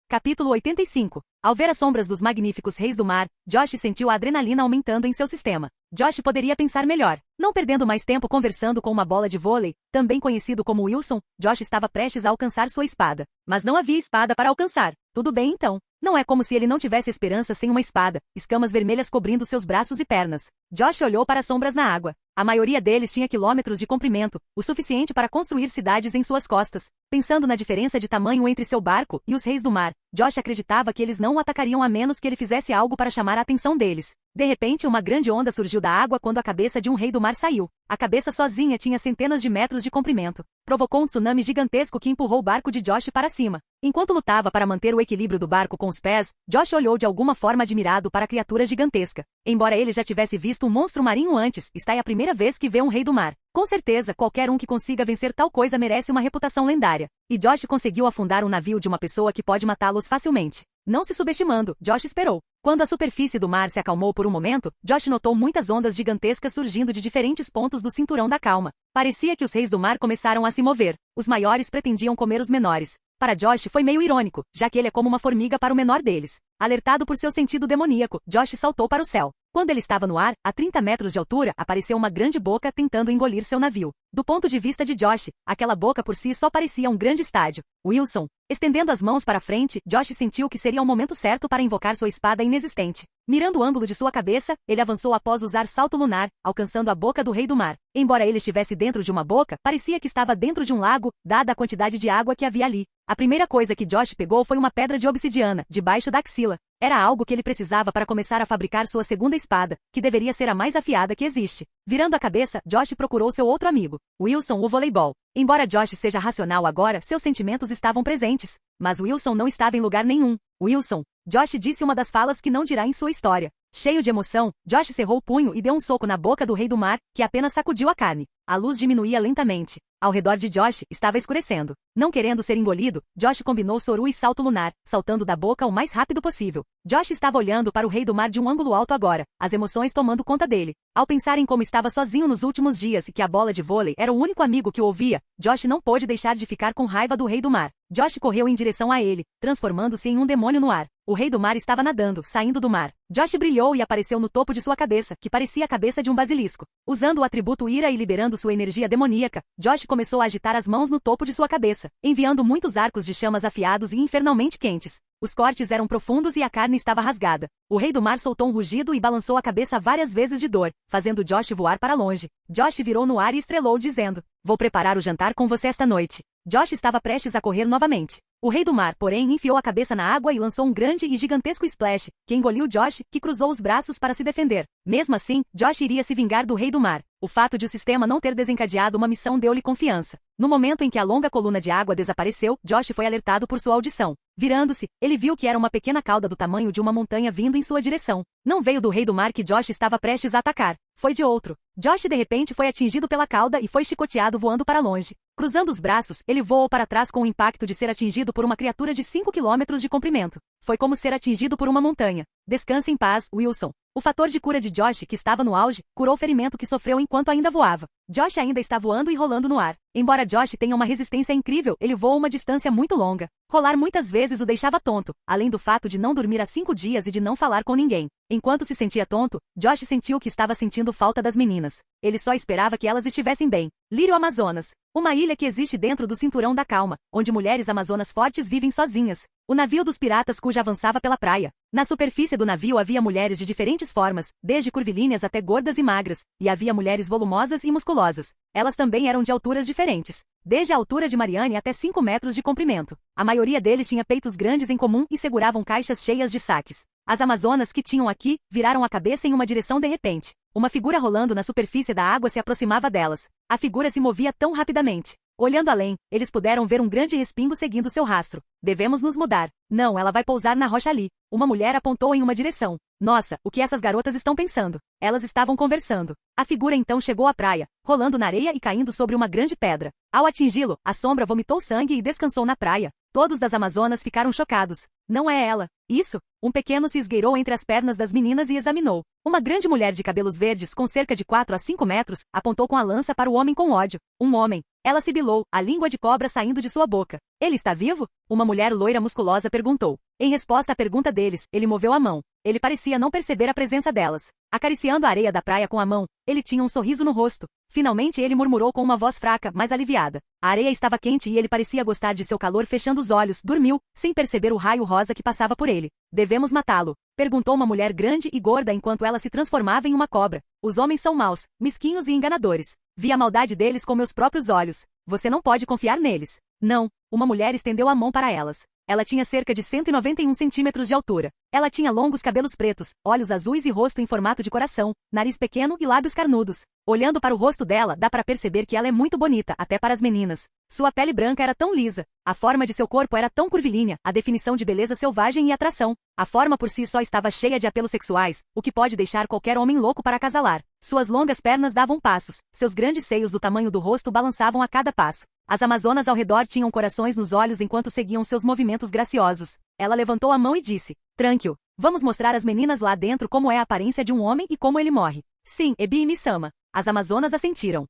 Capítulo 85. Ao ver as sombras dos magníficos reis do mar, Josh sentiu a adrenalina aumentando em seu sistema. Josh poderia pensar melhor. Não perdendo mais tempo conversando com uma bola de vôlei, também conhecido como Wilson, Josh estava prestes a alcançar sua espada. Mas não havia espada para alcançar. Tudo bem então. Não é como se ele não tivesse esperança sem uma espada, escamas vermelhas cobrindo seus braços e pernas. Josh olhou para as sombras na água. A maioria deles tinha quilômetros de comprimento, o suficiente para construir cidades em suas costas. Pensando na diferença de tamanho entre seu barco e os reis do mar, Josh acreditava que eles não o atacariam a menos que ele fizesse algo para chamar a atenção deles. De repente, uma grande onda surgiu da água quando a cabeça de um rei do mar saiu. A cabeça sozinha tinha centenas de metros de comprimento. Provocou um tsunami gigantesco que empurrou o barco de Josh para cima. Enquanto lutava para manter o equilíbrio do barco com os pés, Josh olhou de alguma forma admirado para a criatura gigantesca. Embora ele já tivesse visto um monstro marinho antes, está é a primeira vez que vê um rei do mar. Com certeza, qualquer um que consiga vencer tal coisa merece uma reputação lendária. E Josh conseguiu afundar um navio de uma pessoa que pode matá-los facilmente. Não se subestimando, Josh esperou. Quando a superfície do mar se acalmou por um momento, Josh notou muitas ondas gigantescas surgindo de diferentes pontos do cinturão da calma. Parecia que os reis do mar começaram a se mover. Os maiores pretendiam comer os menores. Para Josh foi meio irônico, já que ele é como uma formiga para o menor deles. Alertado por seu sentido demoníaco, Josh saltou para o céu. Quando ele estava no ar, a 30 metros de altura, apareceu uma grande boca tentando engolir seu navio. Do ponto de vista de Josh, aquela boca por si só parecia um grande estádio. Wilson. Estendendo as mãos para frente, Josh sentiu que seria o momento certo para invocar sua espada inexistente. Mirando o ângulo de sua cabeça, ele avançou após usar salto lunar, alcançando a boca do rei do mar. Embora ele estivesse dentro de uma boca, parecia que estava dentro de um lago, dada a quantidade de água que havia ali. A primeira coisa que Josh pegou foi uma pedra de obsidiana, debaixo da axila. Era algo que ele precisava para começar a fabricar sua segunda espada, que deveria ser a mais afiada que existe. Virando a cabeça, Josh procurou seu outro amigo, Wilson, o voleibol. Embora Josh seja racional agora, seus sentimentos estavam presentes. Mas Wilson não estava em lugar nenhum. Wilson, Josh disse uma das falas que não dirá em sua história. Cheio de emoção, Josh cerrou o punho e deu um soco na boca do rei do mar, que apenas sacudiu a carne. A luz diminuía lentamente. Ao redor de Josh, estava escurecendo. Não querendo ser engolido, Josh combinou Soru e salto lunar, saltando da boca o mais rápido possível. Josh estava olhando para o rei do mar de um ângulo alto agora, as emoções tomando conta dele. Ao pensar em como estava sozinho nos últimos dias e que a bola de vôlei era o único amigo que o ouvia, Josh não pôde deixar de ficar com raiva do rei do mar. Josh correu em direção a ele, transformando-se em um demônio no ar. O rei do mar estava nadando, saindo do mar. Josh brilhou e apareceu no topo de sua cabeça, que parecia a cabeça de um basilisco. Usando o atributo ira e liberando sua energia demoníaca, Josh começou a agitar as mãos no topo de sua cabeça, enviando muitos arcos de chamas afiados e infernalmente quentes. Os cortes eram profundos e a carne estava rasgada. O rei do mar soltou um rugido e balançou a cabeça várias vezes de dor, fazendo Josh voar para longe. Josh virou no ar e estrelou dizendo: "Vou preparar o jantar com você esta noite." Josh estava prestes a correr novamente. O rei do mar, porém, enfiou a cabeça na água e lançou um grande e gigantesco splash, que engoliu Josh, que cruzou os braços para se defender. Mesmo assim, Josh iria se vingar do rei do mar. O fato de o sistema não ter desencadeado uma missão deu-lhe confiança. No momento em que a longa coluna de água desapareceu, Josh foi alertado por sua audição. Virando-se, ele viu que era uma pequena cauda do tamanho de uma montanha vindo em sua direção. Não veio do rei do mar que Josh estava prestes a atacar. Foi de outro. Josh de repente foi atingido pela cauda e foi chicoteado voando para longe. Cruzando os braços, ele voou para trás com o impacto de ser atingido por uma criatura de 5 quilômetros de comprimento. Foi como ser atingido por uma montanha. Descanse em paz, Wilson. O fator de cura de Josh, que estava no auge, curou o ferimento que sofreu enquanto ainda voava. Josh ainda está voando e rolando no ar. Embora Josh tenha uma resistência incrível, ele voa uma distância muito longa. Rolar muitas vezes o deixava tonto, além do fato de não dormir há 5 dias e de não falar com ninguém. Enquanto se sentia tonto, Josh sentiu que estava sentindo falta das meninas. Ele só esperava que elas estivessem bem. Lírio Amazonas. Uma ilha que existe dentro do cinturão da calma, onde mulheres amazonas fortes vivem sozinhas. O navio dos piratas cuja avançava pela praia. Na superfície do navio havia mulheres de diferentes formas, desde curvilíneas até gordas e magras, e havia mulheres volumosas e musculosas. Elas também eram de alturas diferentes, desde a altura de Marianne até 5 metros de comprimento. A maioria deles tinha peitos grandes em comum e seguravam caixas cheias de saques. As amazonas que tinham aqui, viraram a cabeça em uma direção de repente. Uma figura rolando na superfície da água se aproximava delas. A figura se movia tão rapidamente. Olhando além, eles puderam ver um grande respingo seguindo seu rastro. Devemos nos mudar. Não, ela vai pousar na rocha ali. Uma mulher apontou em uma direção. Nossa, o que essas garotas estão pensando? Elas estavam conversando. A figura então chegou à praia, rolando na areia e caindo sobre uma grande pedra. Ao atingi-lo, a sombra vomitou sangue e descansou na praia. Todos das amazonas ficaram chocados. Não é ela. Isso? Um pequeno se esgueirou entre as pernas das meninas e examinou. Uma grande mulher de cabelos verdes com cerca de 4 a 5 metros, apontou com a lança para o homem com ódio. Um homem. Ela sibilou, a língua de cobra saindo de sua boca. Ele está vivo? Uma mulher loira musculosa perguntou. Em resposta à pergunta deles, ele moveu a mão. Ele parecia não perceber a presença delas. Acariciando a areia da praia com a mão, ele tinha um sorriso no rosto. Finalmente ele murmurou com uma voz fraca, mas aliviada. A areia estava quente e ele parecia gostar de seu calor. Fechando os olhos, dormiu, sem perceber o raio rosa que passava por ele. Devemos matá-lo? Perguntou uma mulher grande e gorda enquanto ela se transformava em uma cobra. Os homens são maus, mesquinhos e enganadores. Vi a maldade deles com meus próprios olhos. Você não pode confiar neles. Não. Uma mulher estendeu a mão para elas. Ela tinha cerca de 191 centímetros de altura. Ela tinha longos cabelos pretos, olhos azuis e rosto em formato de coração, nariz pequeno e lábios carnudos. Olhando para o rosto dela, dá para perceber que ela é muito bonita, até para as meninas. Sua pele branca era tão lisa. A forma de seu corpo era tão curvilínea, a definição de beleza selvagem e atração. A forma por si só estava cheia de apelos sexuais, o que pode deixar qualquer homem louco para acasalar. Suas longas pernas davam passos. Seus grandes seios do tamanho do rosto balançavam a cada passo. As amazonas ao redor tinham corações nos olhos enquanto seguiam seus movimentos graciosos. Ela levantou a mão e disse: "Tranquilo, vamos mostrar às meninas lá dentro como é a aparência de um homem e como ele morre." "Sim, Ebi e Misama." As amazonas assentiram.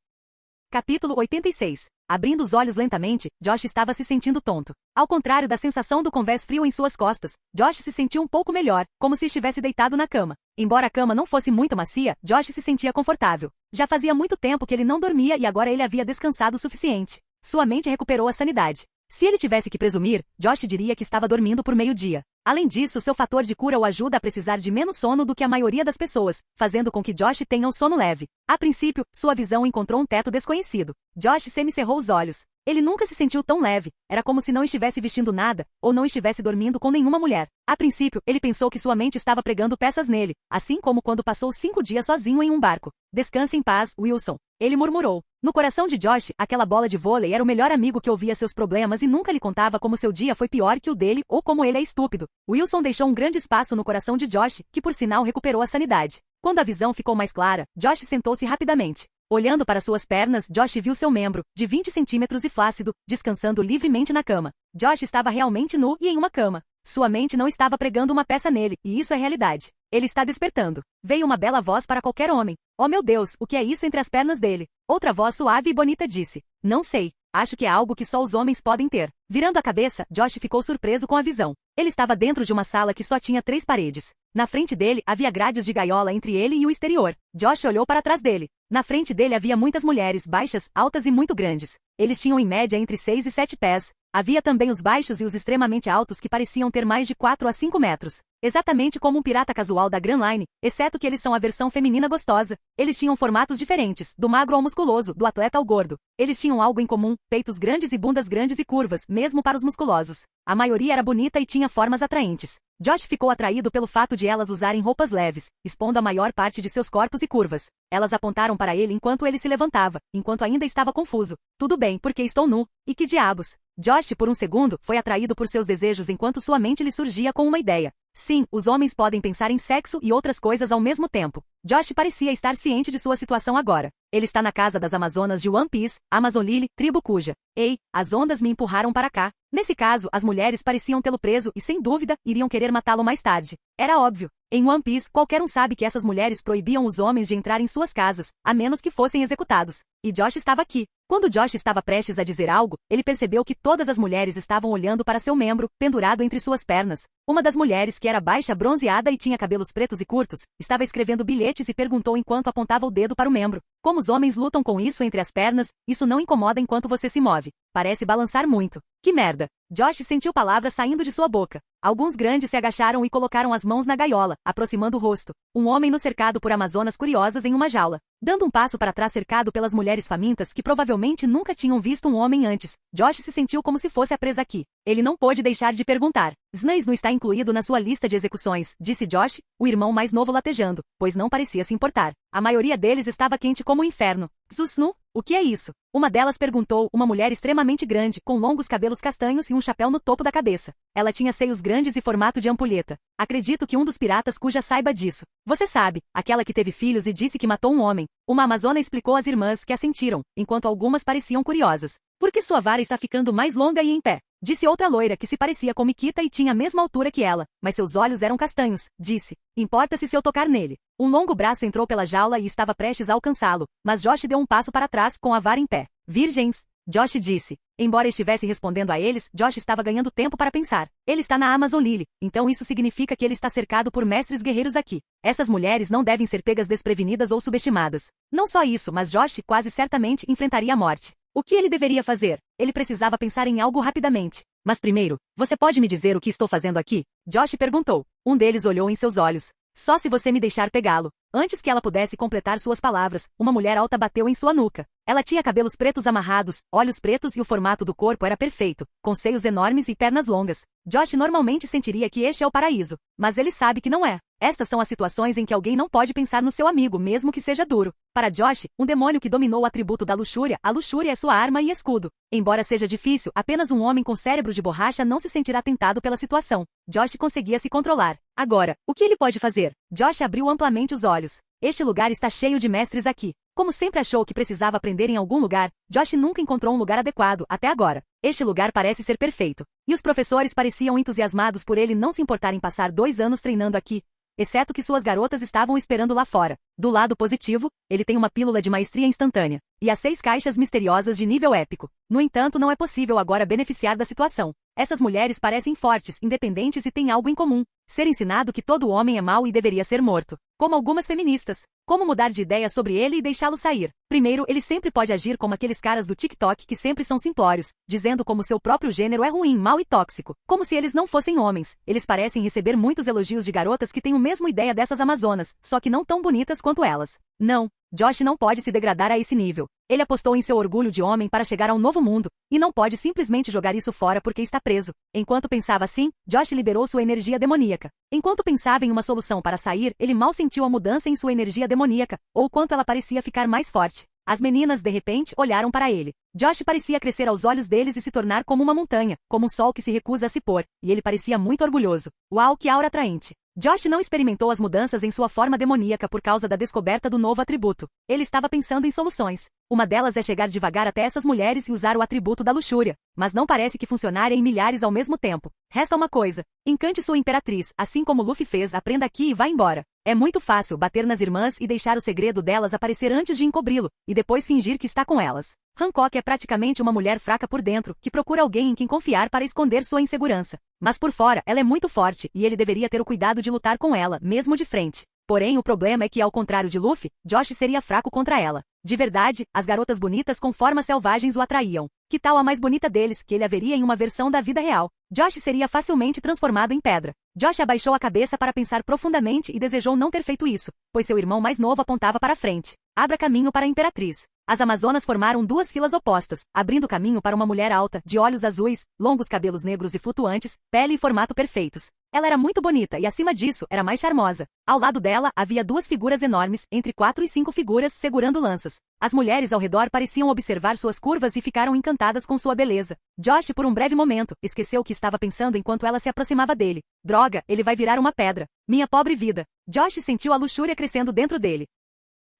Capítulo 86. Abrindo os olhos lentamente, Josh estava se sentindo tonto. Ao contrário da sensação do convés frio em suas costas, Josh se sentiu um pouco melhor, como se estivesse deitado na cama. Embora a cama não fosse muito macia, Josh se sentia confortável. Já fazia muito tempo que ele não dormia e agora ele havia descansado o suficiente. Sua mente recuperou a sanidade. Se ele tivesse que presumir, Josh diria que estava dormindo por meio-dia. Além disso, seu fator de cura o ajuda a precisar de menos sono do que a maioria das pessoas, fazendo com que Josh tenha o sono leve. A princípio, sua visão encontrou um teto desconhecido. Josh semicerrou os olhos. Ele nunca se sentiu tão leve. Era como se não estivesse vestindo nada, ou não estivesse dormindo com nenhuma mulher. A princípio, ele pensou que sua mente estava pregando peças nele, assim como quando passou 5 dias sozinho em um barco. "Descanse em paz, Wilson." Ele murmurou. No coração de Josh, aquela bola de vôlei era o melhor amigo que ouvia seus problemas e nunca lhe contava como seu dia foi pior que o dele ou como ele é estúpido. Wilson deixou um grande espaço no coração de Josh, que por sinal recuperou a sanidade. Quando a visão ficou mais clara, Josh sentou-se rapidamente. Olhando para suas pernas, Josh viu seu membro, de 20 centímetros e flácido, descansando livremente na cama. Josh estava realmente nu e em uma cama. Sua mente não estava pregando uma peça nele, e isso é realidade. Ele está despertando. Veio uma bela voz para qualquer homem. Oh meu Deus, o que é isso entre as pernas dele? Outra voz suave e bonita disse: "Não sei. Acho que é algo que só os homens podem ter." Virando a cabeça, Josh ficou surpreso com a visão. Ele estava dentro de uma sala que só tinha 3 paredes. Na frente dele, havia grades de gaiola entre ele e o exterior. Josh olhou para trás dele. Na frente dele havia muitas mulheres, baixas, altas e muito grandes. Eles tinham em média entre 6 e 7 pés. Havia também os baixos e os extremamente altos que pareciam ter mais de 4 a 5 metros. Exatamente como um pirata casual da Grand Line, exceto que eles são a versão feminina gostosa. Eles tinham formatos diferentes, do magro ao musculoso, do atleta ao gordo. Eles tinham algo em comum, peitos grandes e bundas grandes e curvas, mesmo para os musculosos. A maioria era bonita e tinha formas atraentes. Josh ficou atraído pelo fato de elas usarem roupas leves, expondo a maior parte de seus corpos e curvas. Elas apontaram para ele enquanto ele se levantava, enquanto ainda estava confuso. "Tudo bem, porque estou nu. E que diabos?" Josh, por um segundo, foi atraído por seus desejos enquanto sua mente lhe surgia com uma ideia. Sim, os homens podem pensar em sexo e outras coisas ao mesmo tempo. Josh parecia estar ciente de sua situação agora. Ele está na casa das Amazonas de One Piece, Amazon Lily, tribo cuja. Ei, as ondas me empurraram para cá. Nesse caso, as mulheres pareciam tê-lo preso e, sem dúvida, iriam querer matá-lo mais tarde. Era óbvio. Em One Piece, qualquer um sabe que essas mulheres proibiam os homens de entrar em suas casas, a menos que fossem executados. E Josh estava aqui. Quando Josh estava prestes a dizer algo, ele percebeu que todas as mulheres estavam olhando para seu membro, pendurado entre suas pernas. Uma das mulheres, que era baixa, bronzeada e tinha cabelos pretos e curtos, estava escrevendo bilhetes e perguntou enquanto apontava o dedo para o membro: "Como os homens lutam com isso entre as pernas? Isso não incomoda enquanto você se move. Parece balançar muito." "Que merda." Josh sentiu palavras saindo de sua boca. Alguns grandes se agacharam e colocaram as mãos na gaiola, aproximando o rosto. Um homem no cercado por amazonas curiosas em uma jaula. Dando um passo para trás cercado pelas mulheres famintas que provavelmente nunca tinham visto um homem antes, Josh se sentiu como se fosse a presa aqui. Ele não pôde deixar de perguntar: "Snais não está incluído na sua lista de execuções", disse Josh, o irmão mais novo latejando, pois não parecia se importar. A maioria deles estava quente como o inferno. "Zusnu? O que é isso?" Uma delas perguntou, uma mulher extremamente grande, com longos cabelos castanhos e um chapéu no topo da cabeça. Ela tinha seios grandes e formato de ampulheta. "Acredito que um dos piratas cuja saiba disso. Você sabe, aquela que teve filhos e disse que matou um homem." Uma amazona explicou às irmãs, que assentiram, enquanto algumas pareciam curiosas. "Porque sua vara está ficando mais longa e em pé", disse outra loira que se parecia com Mikita e tinha a mesma altura que ela, mas seus olhos eram castanhos, disse. "Importa-se se eu tocar nele." Um longo braço entrou pela jaula e estava prestes a alcançá-lo, mas Josh deu um passo para trás com a vara em pé. "Virgens", Josh disse. Embora estivesse respondendo a eles, Josh estava ganhando tempo para pensar. Ele está na Amazon Lily, então isso significa que ele está cercado por mestres guerreiros aqui. Essas mulheres não devem ser pegas desprevenidas ou subestimadas. Não só isso, mas Josh quase certamente enfrentaria a morte. O que ele deveria fazer? Ele precisava pensar em algo rapidamente. Mas primeiro, você pode me dizer o que estou fazendo aqui? Josh perguntou. Um deles olhou em seus olhos. Só se você me deixar pegá-lo. Antes que ela pudesse completar suas palavras, uma mulher alta bateu em sua nuca. Ela tinha cabelos pretos amarrados, olhos pretos e o formato do corpo era perfeito, com seios enormes e pernas longas. Josh normalmente sentiria que este é o paraíso, mas ele sabe que não é. Estas são as situações em que alguém não pode pensar no seu amigo, mesmo que seja duro. Para Josh, um demônio que dominou o atributo da luxúria, a luxúria é sua arma e escudo. Embora seja difícil, apenas um homem com cérebro de borracha não se sentirá tentado pela situação. Josh conseguia se controlar. Agora, o que ele pode fazer? Josh abriu amplamente os olhos. Este lugar está cheio de mestres aqui. Como sempre achou que precisava aprender em algum lugar, Josh nunca encontrou um lugar adequado, até agora. Este lugar parece ser perfeito. E os professores pareciam entusiasmados por ele não se importar em passar 2 anos treinando aqui, exceto que suas garotas estavam esperando lá fora. Do lado positivo, ele tem uma pílula de maestria instantânea, e as 6 caixas misteriosas de nível épico. No entanto, não é possível agora beneficiar da situação. Essas mulheres parecem fortes, independentes e têm algo em comum. Ser ensinado que todo homem é mau e deveria ser morto. Como algumas feministas. Como mudar de ideia sobre ele e deixá-lo sair? Primeiro, ele sempre pode agir como aqueles caras do TikTok que sempre são simplórios, dizendo como seu próprio gênero é ruim, mau e tóxico. Como se eles não fossem homens. Eles parecem receber muitos elogios de garotas que têm a mesma ideia dessas amazonas, só que não tão bonitas quanto elas. Não, Josh não pode se degradar a esse nível. Ele apostou em seu orgulho de homem para chegar a um novo mundo, e não pode simplesmente jogar isso fora porque está preso. Enquanto pensava assim, Josh liberou sua energia demoníaca. Enquanto pensava em uma solução para sair, ele mal sentiu a mudança em sua energia demoníaca, ou quanto ela parecia ficar mais forte. As meninas, de repente, olharam para ele. Josh parecia crescer aos olhos deles e se tornar como uma montanha, como um sol que se recusa a se pôr, e ele parecia muito orgulhoso. Uau, que aura atraente! Josh não experimentou as mudanças em sua forma demoníaca por causa da descoberta do novo atributo. Ele estava pensando em soluções. Uma delas é chegar devagar até essas mulheres e usar o atributo da luxúria, mas não parece que funcionaria em milhares ao mesmo tempo. Resta uma coisa. Encante sua imperatriz, assim como Luffy fez, aprenda aqui e vá embora. É muito fácil bater nas irmãs e deixar o segredo delas aparecer antes de encobri-lo, e depois fingir que está com elas. Hancock é praticamente uma mulher fraca por dentro, que procura alguém em quem confiar para esconder sua insegurança. Mas por fora, ela é muito forte, e ele deveria ter o cuidado de lutar com ela, mesmo de frente. Porém, o problema é que, ao contrário de Luffy, Josh seria fraco contra ela. De verdade, as garotas bonitas com formas selvagens o atraíam. Que tal a mais bonita deles, que ele haveria em uma versão da vida real? Josh seria facilmente transformado em pedra. Josh abaixou a cabeça para pensar profundamente e desejou não ter feito isso, pois seu irmão mais novo apontava para frente. Abra caminho para a Imperatriz. As Amazonas formaram 2 filas opostas, abrindo caminho para uma mulher alta, de olhos azuis, longos cabelos negros e flutuantes, pele e formato perfeitos. Ela era muito bonita e, acima disso, era mais charmosa. Ao lado dela, havia 2 figuras enormes, entre 4 e 5 figuras, segurando lanças. As mulheres ao redor pareciam observar suas curvas e ficaram encantadas com sua beleza. Josh, por um breve momento, esqueceu o que estava pensando enquanto ela se aproximava dele. Droga, ele vai virar uma pedra. Minha pobre vida. Josh sentiu a luxúria crescendo dentro dele.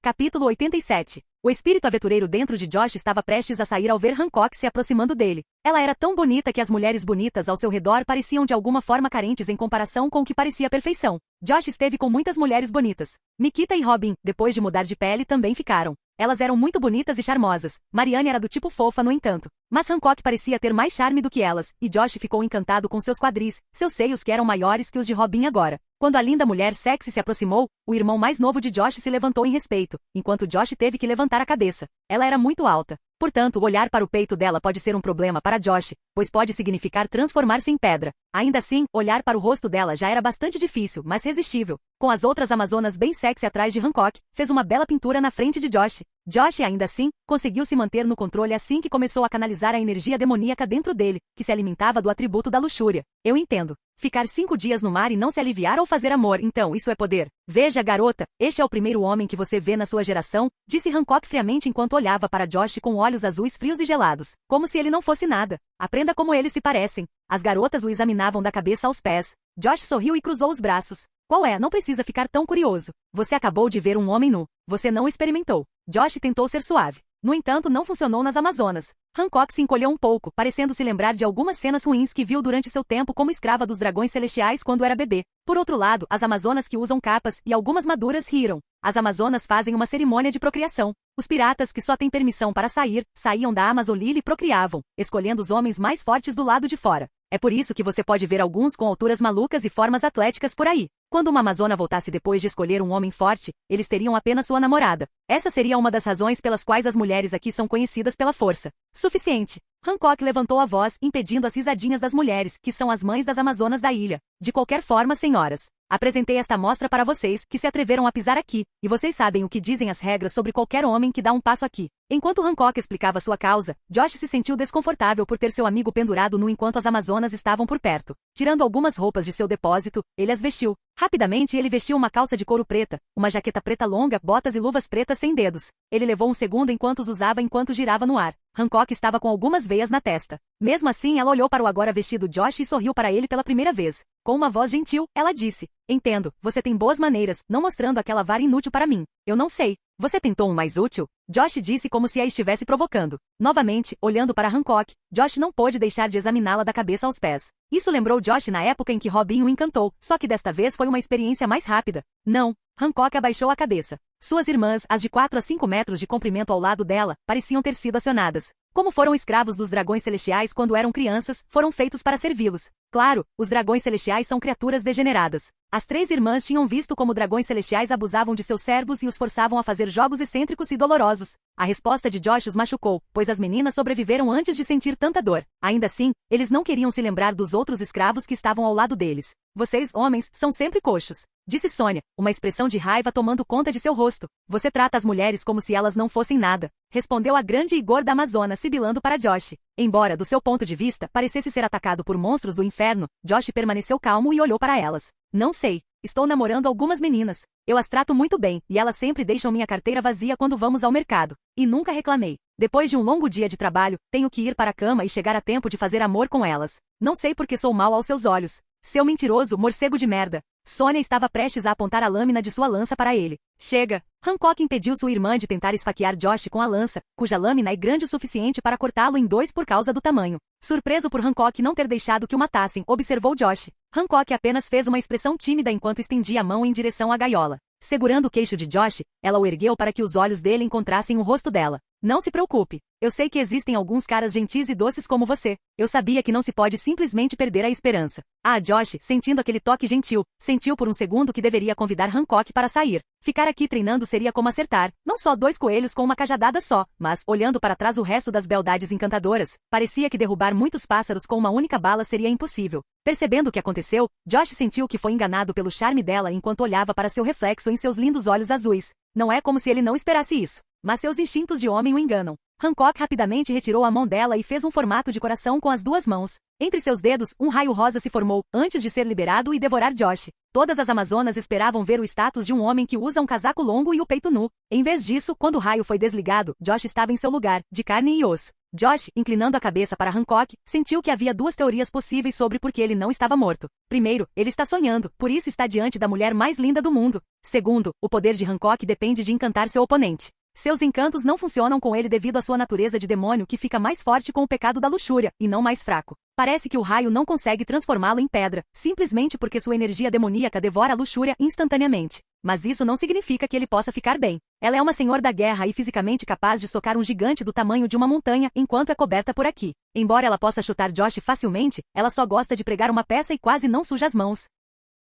Capítulo 87. O espírito aventureiro dentro de Josh estava prestes a sair ao ver Hancock se aproximando dele. Ela era tão bonita que as mulheres bonitas ao seu redor pareciam de alguma forma carentes em comparação com o que parecia perfeição. Josh esteve com muitas mulheres bonitas. Mikita e Robin, depois de mudar de pele, também ficaram. Elas eram muito bonitas e charmosas. Marianne era do tipo fofa, no entanto. Mas Hancock parecia ter mais charme do que elas, e Josh ficou encantado com seus quadris, seus seios que eram maiores que os de Robin agora. Quando a linda mulher sexy se aproximou, o irmão mais novo de Josh se levantou em respeito, enquanto Josh teve que levantar a cabeça. Ela era muito alta. Portanto, olhar para o peito dela pode ser um problema para Josh, pois pode significar transformar-se em pedra. Ainda assim, olhar para o rosto dela já era bastante difícil, mas resistível. Com as outras Amazonas bem sexy atrás de Hancock, fez uma bela pintura na frente de Josh. Josh, ainda assim, conseguiu se manter no controle assim que começou a canalizar a energia demoníaca dentro dele, que se alimentava do atributo da luxúria. Eu entendo. Ficar 5 dias no mar e não se aliviar ou fazer amor, então isso é poder. Veja, garota, este é o primeiro homem que você vê na sua geração, disse Hancock friamente enquanto olhava para Josh com olhos azuis frios e gelados, como se ele não fosse nada. Aprenda como eles se parecem. As garotas o examinavam da cabeça aos pés. Josh sorriu e cruzou os braços. Qual é? Não precisa ficar tão curioso. Você acabou de ver um homem nu. Você não experimentou. Josh tentou ser suave. No entanto, não funcionou nas Amazonas. Hancock se encolheu um pouco, parecendo se lembrar de algumas cenas ruins que viu durante seu tempo como escrava dos dragões celestiais quando era bebê. Por outro lado, as Amazonas que usam capas e algumas maduras riram. As Amazonas fazem uma cerimônia de procriação. Os piratas que só têm permissão para sair, saíam da Amazolila e procriavam, escolhendo os homens mais fortes do lado de fora. É por isso que você pode ver alguns com alturas malucas e formas atléticas por aí. Quando uma Amazona voltasse depois de escolher um homem forte, eles teriam apenas sua namorada. Essa seria uma das razões pelas quais as mulheres aqui são conhecidas pela força. Suficiente. Hancock levantou a voz, impedindo as risadinhas das mulheres, que são as mães das Amazonas da ilha. De qualquer forma, senhoras, apresentei esta amostra para vocês, que se atreveram a pisar aqui, e vocês sabem o que dizem as regras sobre qualquer homem que dá um passo aqui. Enquanto Hancock explicava sua causa, Josh se sentiu desconfortável por ter seu amigo pendurado nu enquanto as Amazonas estavam por perto. Tirando algumas roupas de seu depósito, ele as vestiu. Rapidamente ele vestiu uma calça de couro preta, uma jaqueta preta longa, botas e luvas pretas sem dedos. Ele levou um segundo enquanto os usava enquanto girava no ar. Hancock estava com algumas veias na testa. Mesmo assim, ela olhou para o agora vestido Josh e sorriu para ele pela primeira vez. Com uma voz gentil, ela disse: "Entendo, você tem boas maneiras, não mostrando aquela vara inútil para mim. Eu não sei. Você tentou um mais útil?" Josh disse como se a estivesse provocando. Novamente, olhando para Hancock, Josh não pôde deixar de examiná-la da cabeça aos pés. Isso lembrou Josh na época em que Robin o encantou, só que desta vez foi uma experiência mais rápida. Não. Hancock abaixou a cabeça. Suas irmãs, as de 4 a 5 metros de comprimento ao lado dela, pareciam ter sido acionadas. Como foram escravos dos dragões celestiais quando eram crianças, foram feitos para servi-los. Claro, os dragões celestiais são criaturas degeneradas. As 3 irmãs tinham visto como dragões celestiais abusavam de seus servos e os forçavam a fazer jogos excêntricos e dolorosos. A resposta de Josh os machucou, pois as meninas sobreviveram antes de sentir tanta dor. Ainda assim, eles não queriam se lembrar dos outros escravos que estavam ao lado deles. "Vocês, homens, são sempre coxos", disse Sônia, uma expressão de raiva tomando conta de seu rosto. "Você trata as mulheres como se elas não fossem nada", respondeu a grande e gorda Amazona sibilando para Josh. Embora, do seu ponto de vista, parecesse ser atacado por monstros do inferno, Josh permaneceu calmo e olhou para elas. "Não sei. Estou namorando algumas meninas. Eu as trato muito bem, e elas sempre deixam minha carteira vazia quando vamos ao mercado. E nunca reclamei. Depois de um longo dia de trabalho, tenho que ir para a cama e chegar a tempo de fazer amor com elas. Não sei porque sou mau aos seus olhos. Seu mentiroso, morcego de merda." Sônia estava prestes a apontar a lâmina de sua lança para ele. "Chega!" Hancock impediu sua irmã de tentar esfaquear Josh com a lança, cuja lâmina é grande o suficiente para cortá-lo em 2 por causa do tamanho. Surpreso por Hancock não ter deixado que o matassem, observou Josh. Hancock apenas fez uma expressão tímida enquanto estendia a mão em direção à gaiola. Segurando o queixo de Josh, ela o ergueu para que os olhos dele encontrassem o rosto dela. "Não se preocupe. Eu sei que existem alguns caras gentis e doces como você. Eu sabia que não se pode simplesmente perder a esperança." Ah, Josh, sentindo aquele toque gentil, sentiu por um segundo que deveria convidar Hancock para sair. Ficar aqui treinando seria como acertar, não só 2 coelhos com uma cajadada só, mas, olhando para trás o resto das beldades encantadoras, parecia que derrubar muitos pássaros com uma única bala seria impossível. Percebendo o que aconteceu, Josh sentiu que foi enganado pelo charme dela enquanto olhava para seu reflexo em seus lindos olhos azuis. Não é como se ele não esperasse isso. Mas seus instintos de homem o enganam. Hancock rapidamente retirou a mão dela e fez um formato de coração com as 2 mãos. Entre seus dedos, um raio rosa se formou, antes de ser liberado e devorar Josh. Todas as Amazonas esperavam ver o status de um homem que usa um casaco longo e o peito nu. Em vez disso, quando o raio foi desligado, Josh estava em seu lugar, de carne e osso. Josh, inclinando a cabeça para Hancock, sentiu que havia 2 teorias possíveis sobre por que ele não estava morto. Primeiro, ele está sonhando, por isso está diante da mulher mais linda do mundo. Segundo, o poder de Hancock depende de encantar seu oponente. Seus encantos não funcionam com ele devido à sua natureza de demônio que fica mais forte com o pecado da luxúria, e não mais fraco. Parece que o raio não consegue transformá-lo em pedra, simplesmente porque sua energia demoníaca devora a luxúria instantaneamente. Mas isso não significa que ele possa ficar bem. Ela é uma senhor da guerra e fisicamente capaz de socar um gigante do tamanho de uma montanha enquanto é coberta por aqui. Embora ela possa chutar Josh facilmente, ela só gosta de pregar uma peça e quase não suja as mãos.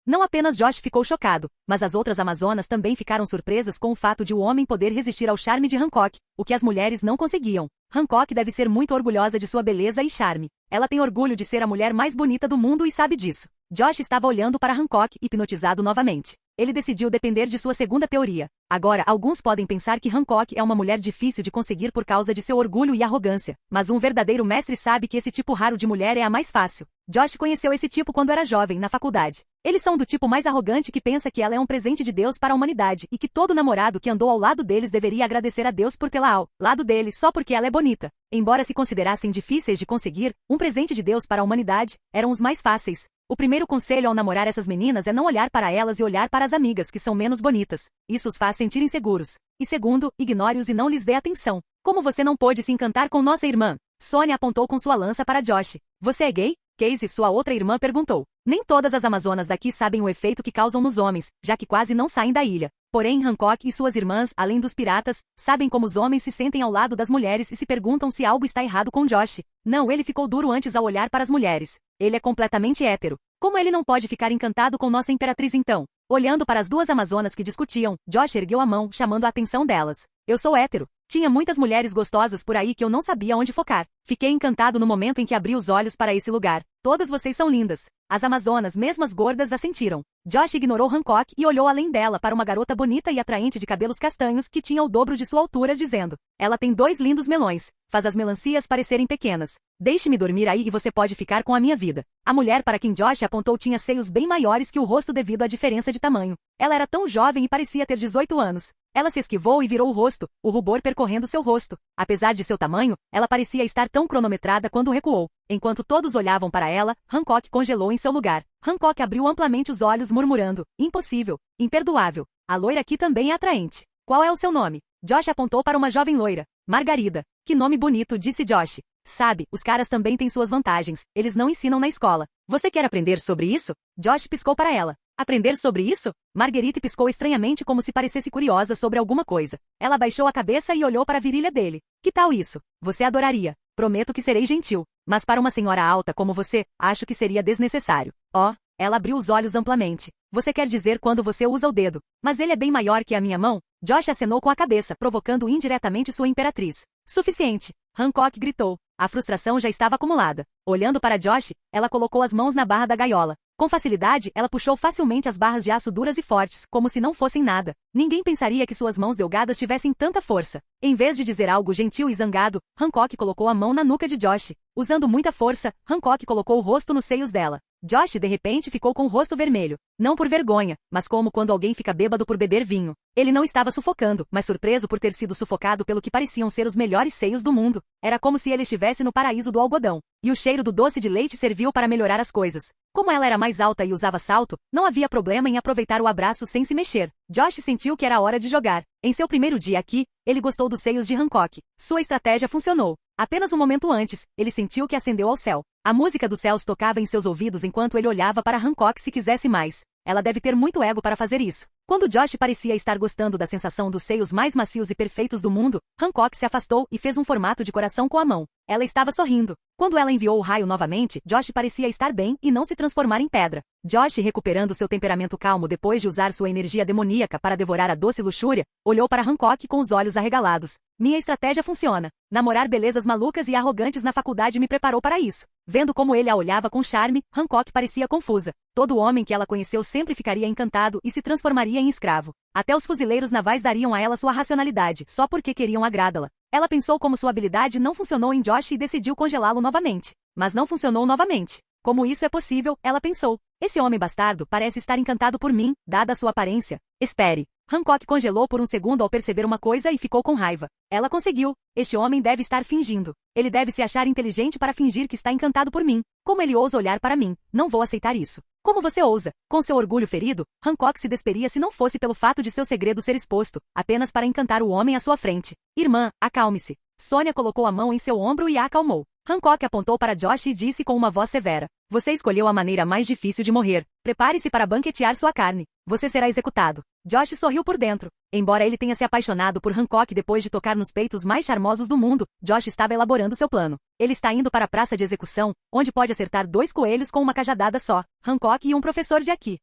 Não apenas Josh ficou chocado, mas as outras Amazonas também ficaram surpresas com o fato de o homem poder resistir ao charme de Hancock, o que as mulheres não conseguiam. Hancock deve ser muito orgulhosa de sua beleza e charme. Ela tem orgulho de ser a mulher mais bonita do mundo e sabe disso. Josh estava olhando para Hancock, hipnotizado novamente. Ele decidiu depender de sua segunda teoria. Agora, alguns podem pensar que Hancock é uma mulher difícil de conseguir por causa de seu orgulho e arrogância, mas um verdadeiro mestre sabe que esse tipo raro de mulher é a mais fácil. Josh conheceu esse tipo quando era jovem, na faculdade. Eles são do tipo mais arrogante que pensa que ela é um presente de Deus para a humanidade e que todo namorado que andou ao lado deles deveria agradecer a Deus por tê-la ao lado dele só porque ela é bonita. Embora se considerassem difíceis de conseguir, um presente de Deus para a humanidade, eram os mais fáceis. O primeiro conselho ao namorar essas meninas é não olhar para elas e olhar para as amigas que são menos bonitas. Isso os faz sentir inseguros. E segundo, ignore-os e não lhes dê atenção. Como você não pôde se encantar com nossa irmã? Sônia apontou com sua lança para Josh. Você é gay? Casey, sua outra irmã, perguntou. Nem todas as amazonas daqui sabem o efeito que causam nos homens, já que quase não saem da ilha. Porém, Hancock e suas irmãs, além dos piratas, sabem como os homens se sentem ao lado das mulheres e se perguntam se algo está errado com Josh. Não, ele ficou duro antes ao olhar para as mulheres. Ele é completamente hétero. Como ele não pode ficar encantado com nossa imperatriz então? Olhando para as duas amazonas que discutiam, Josh ergueu a mão, chamando a atenção delas. Eu sou hétero. Tinha muitas mulheres gostosas por aí que eu não sabia onde focar. Fiquei encantado no momento em que abri os olhos para esse lugar. Todas vocês são lindas. As amazonas, mesmo as gordas, assentiram. Josh ignorou Hancock e olhou além dela para uma garota bonita e atraente de cabelos castanhos que tinha o dobro de sua altura, dizendo. Ela tem 2 lindos melões. Faz as melancias parecerem pequenas. Deixe-me dormir aí e você pode ficar com a minha vida. A mulher para quem Josh apontou tinha seios bem maiores que o rosto devido à diferença de tamanho. Ela era tão jovem e parecia ter 18 anos. Ela se esquivou e virou o rosto, o rubor percorrendo seu rosto. Apesar de seu tamanho, ela parecia estar tão cronometrada quando recuou. Enquanto todos olhavam para ela, Hancock congelou em seu lugar. Hancock abriu amplamente os olhos murmurando, impossível, imperdoável. A loira aqui também é atraente. Qual é o seu nome? Josh apontou para uma jovem loira. Margarida. Que nome bonito, disse Josh. Sabe, os caras também têm suas vantagens. Eles não ensinam na escola. Você quer aprender sobre isso? Josh piscou para ela. Aprender sobre isso? Marguerite piscou estranhamente como se parecesse curiosa sobre alguma coisa. Ela baixou a cabeça e olhou para a virilha dele. Que tal isso? Você adoraria. Prometo que serei gentil. Mas para uma senhora alta como você, acho que seria desnecessário. Oh, ela abriu os olhos amplamente. Você quer dizer quando você usa o dedo. Mas ele é bem maior que a minha mão? Josh acenou com a cabeça, provocando indiretamente sua imperatriz. Suficiente. Hancock gritou. A frustração já estava acumulada. Olhando para Josh, ela colocou as mãos na barra da gaiola. Com facilidade, ela puxou facilmente as barras de aço duras e fortes, como se não fossem nada. Ninguém pensaria que suas mãos delgadas tivessem tanta força. Em vez de dizer algo gentil e zangado, Hancock colocou a mão na nuca de Josh. Usando muita força, Hancock colocou o rosto nos seios dela. Josh, de repente, ficou com o rosto vermelho. Não por vergonha, mas como quando alguém fica bêbado por beber vinho. Ele não estava sufocando, mas surpreso por ter sido sufocado pelo que pareciam ser os melhores seios do mundo. Era como se ele estivesse no paraíso do algodão. E o cheiro do doce de leite serviu para melhorar as coisas. Como ela era mais alta e usava salto, não havia problema em aproveitar o abraço sem se mexer. Josh sentiu que era hora de jogar. Em seu primeiro dia aqui, ele gostou dos seios de Hancock. Sua estratégia funcionou. Apenas um momento antes, ele sentiu que ascendeu ao céu. A música dos céus tocava em seus ouvidos enquanto ele olhava para Hancock se quisesse mais. Ela deve ter muito ego para fazer isso. Quando Josh parecia estar gostando da sensação dos seios mais macios e perfeitos do mundo, Hancock se afastou e fez um formato de coração com a mão. Ela estava sorrindo. Quando ela enviou o raio novamente, Josh parecia estar bem e não se transformar em pedra. Josh, recuperando seu temperamento calmo depois de usar sua energia demoníaca para devorar a doce luxúria, olhou para Hancock com os olhos arregalados. Minha estratégia funciona. Namorar belezas malucas e arrogantes na faculdade me preparou para isso. Vendo como ele a olhava com charme, Hancock parecia confusa. Todo homem que ela conheceu sempre ficaria encantado e se transformaria em escravo. Até os fuzileiros navais dariam a ela sua racionalidade, só porque queriam agradá-la. Ela pensou como sua habilidade não funcionou em Josh e decidiu congelá-lo novamente. Mas não funcionou novamente. Como isso é possível, ela pensou. Esse homem bastardo parece estar encantado por mim, dada a sua aparência. Espere. Hancock congelou por um segundo ao perceber uma coisa e ficou com raiva. Ela conseguiu. Este homem deve estar fingindo. Ele deve se achar inteligente para fingir que está encantado por mim. Como ele ousa olhar para mim? Não vou aceitar isso. Como você ousa? Com seu orgulho ferido, Hancock se desperia se não fosse pelo fato de seu segredo ser exposto, apenas para encantar o homem à sua frente. Irmã, acalme-se. Sônia colocou a mão em seu ombro e a acalmou. Hancock apontou para Josh e disse com uma voz severa. Você escolheu a maneira mais difícil de morrer. Prepare-se para banquetear sua carne. Você será executado. Josh sorriu por dentro. Embora ele tenha se apaixonado por Hancock depois de tocar nos peitos mais charmosos do mundo, Josh estava elaborando seu plano. Ele está indo para a praça de execução, onde pode acertar 2 coelhos com uma cajadada só. Hancock e um professor de aqui.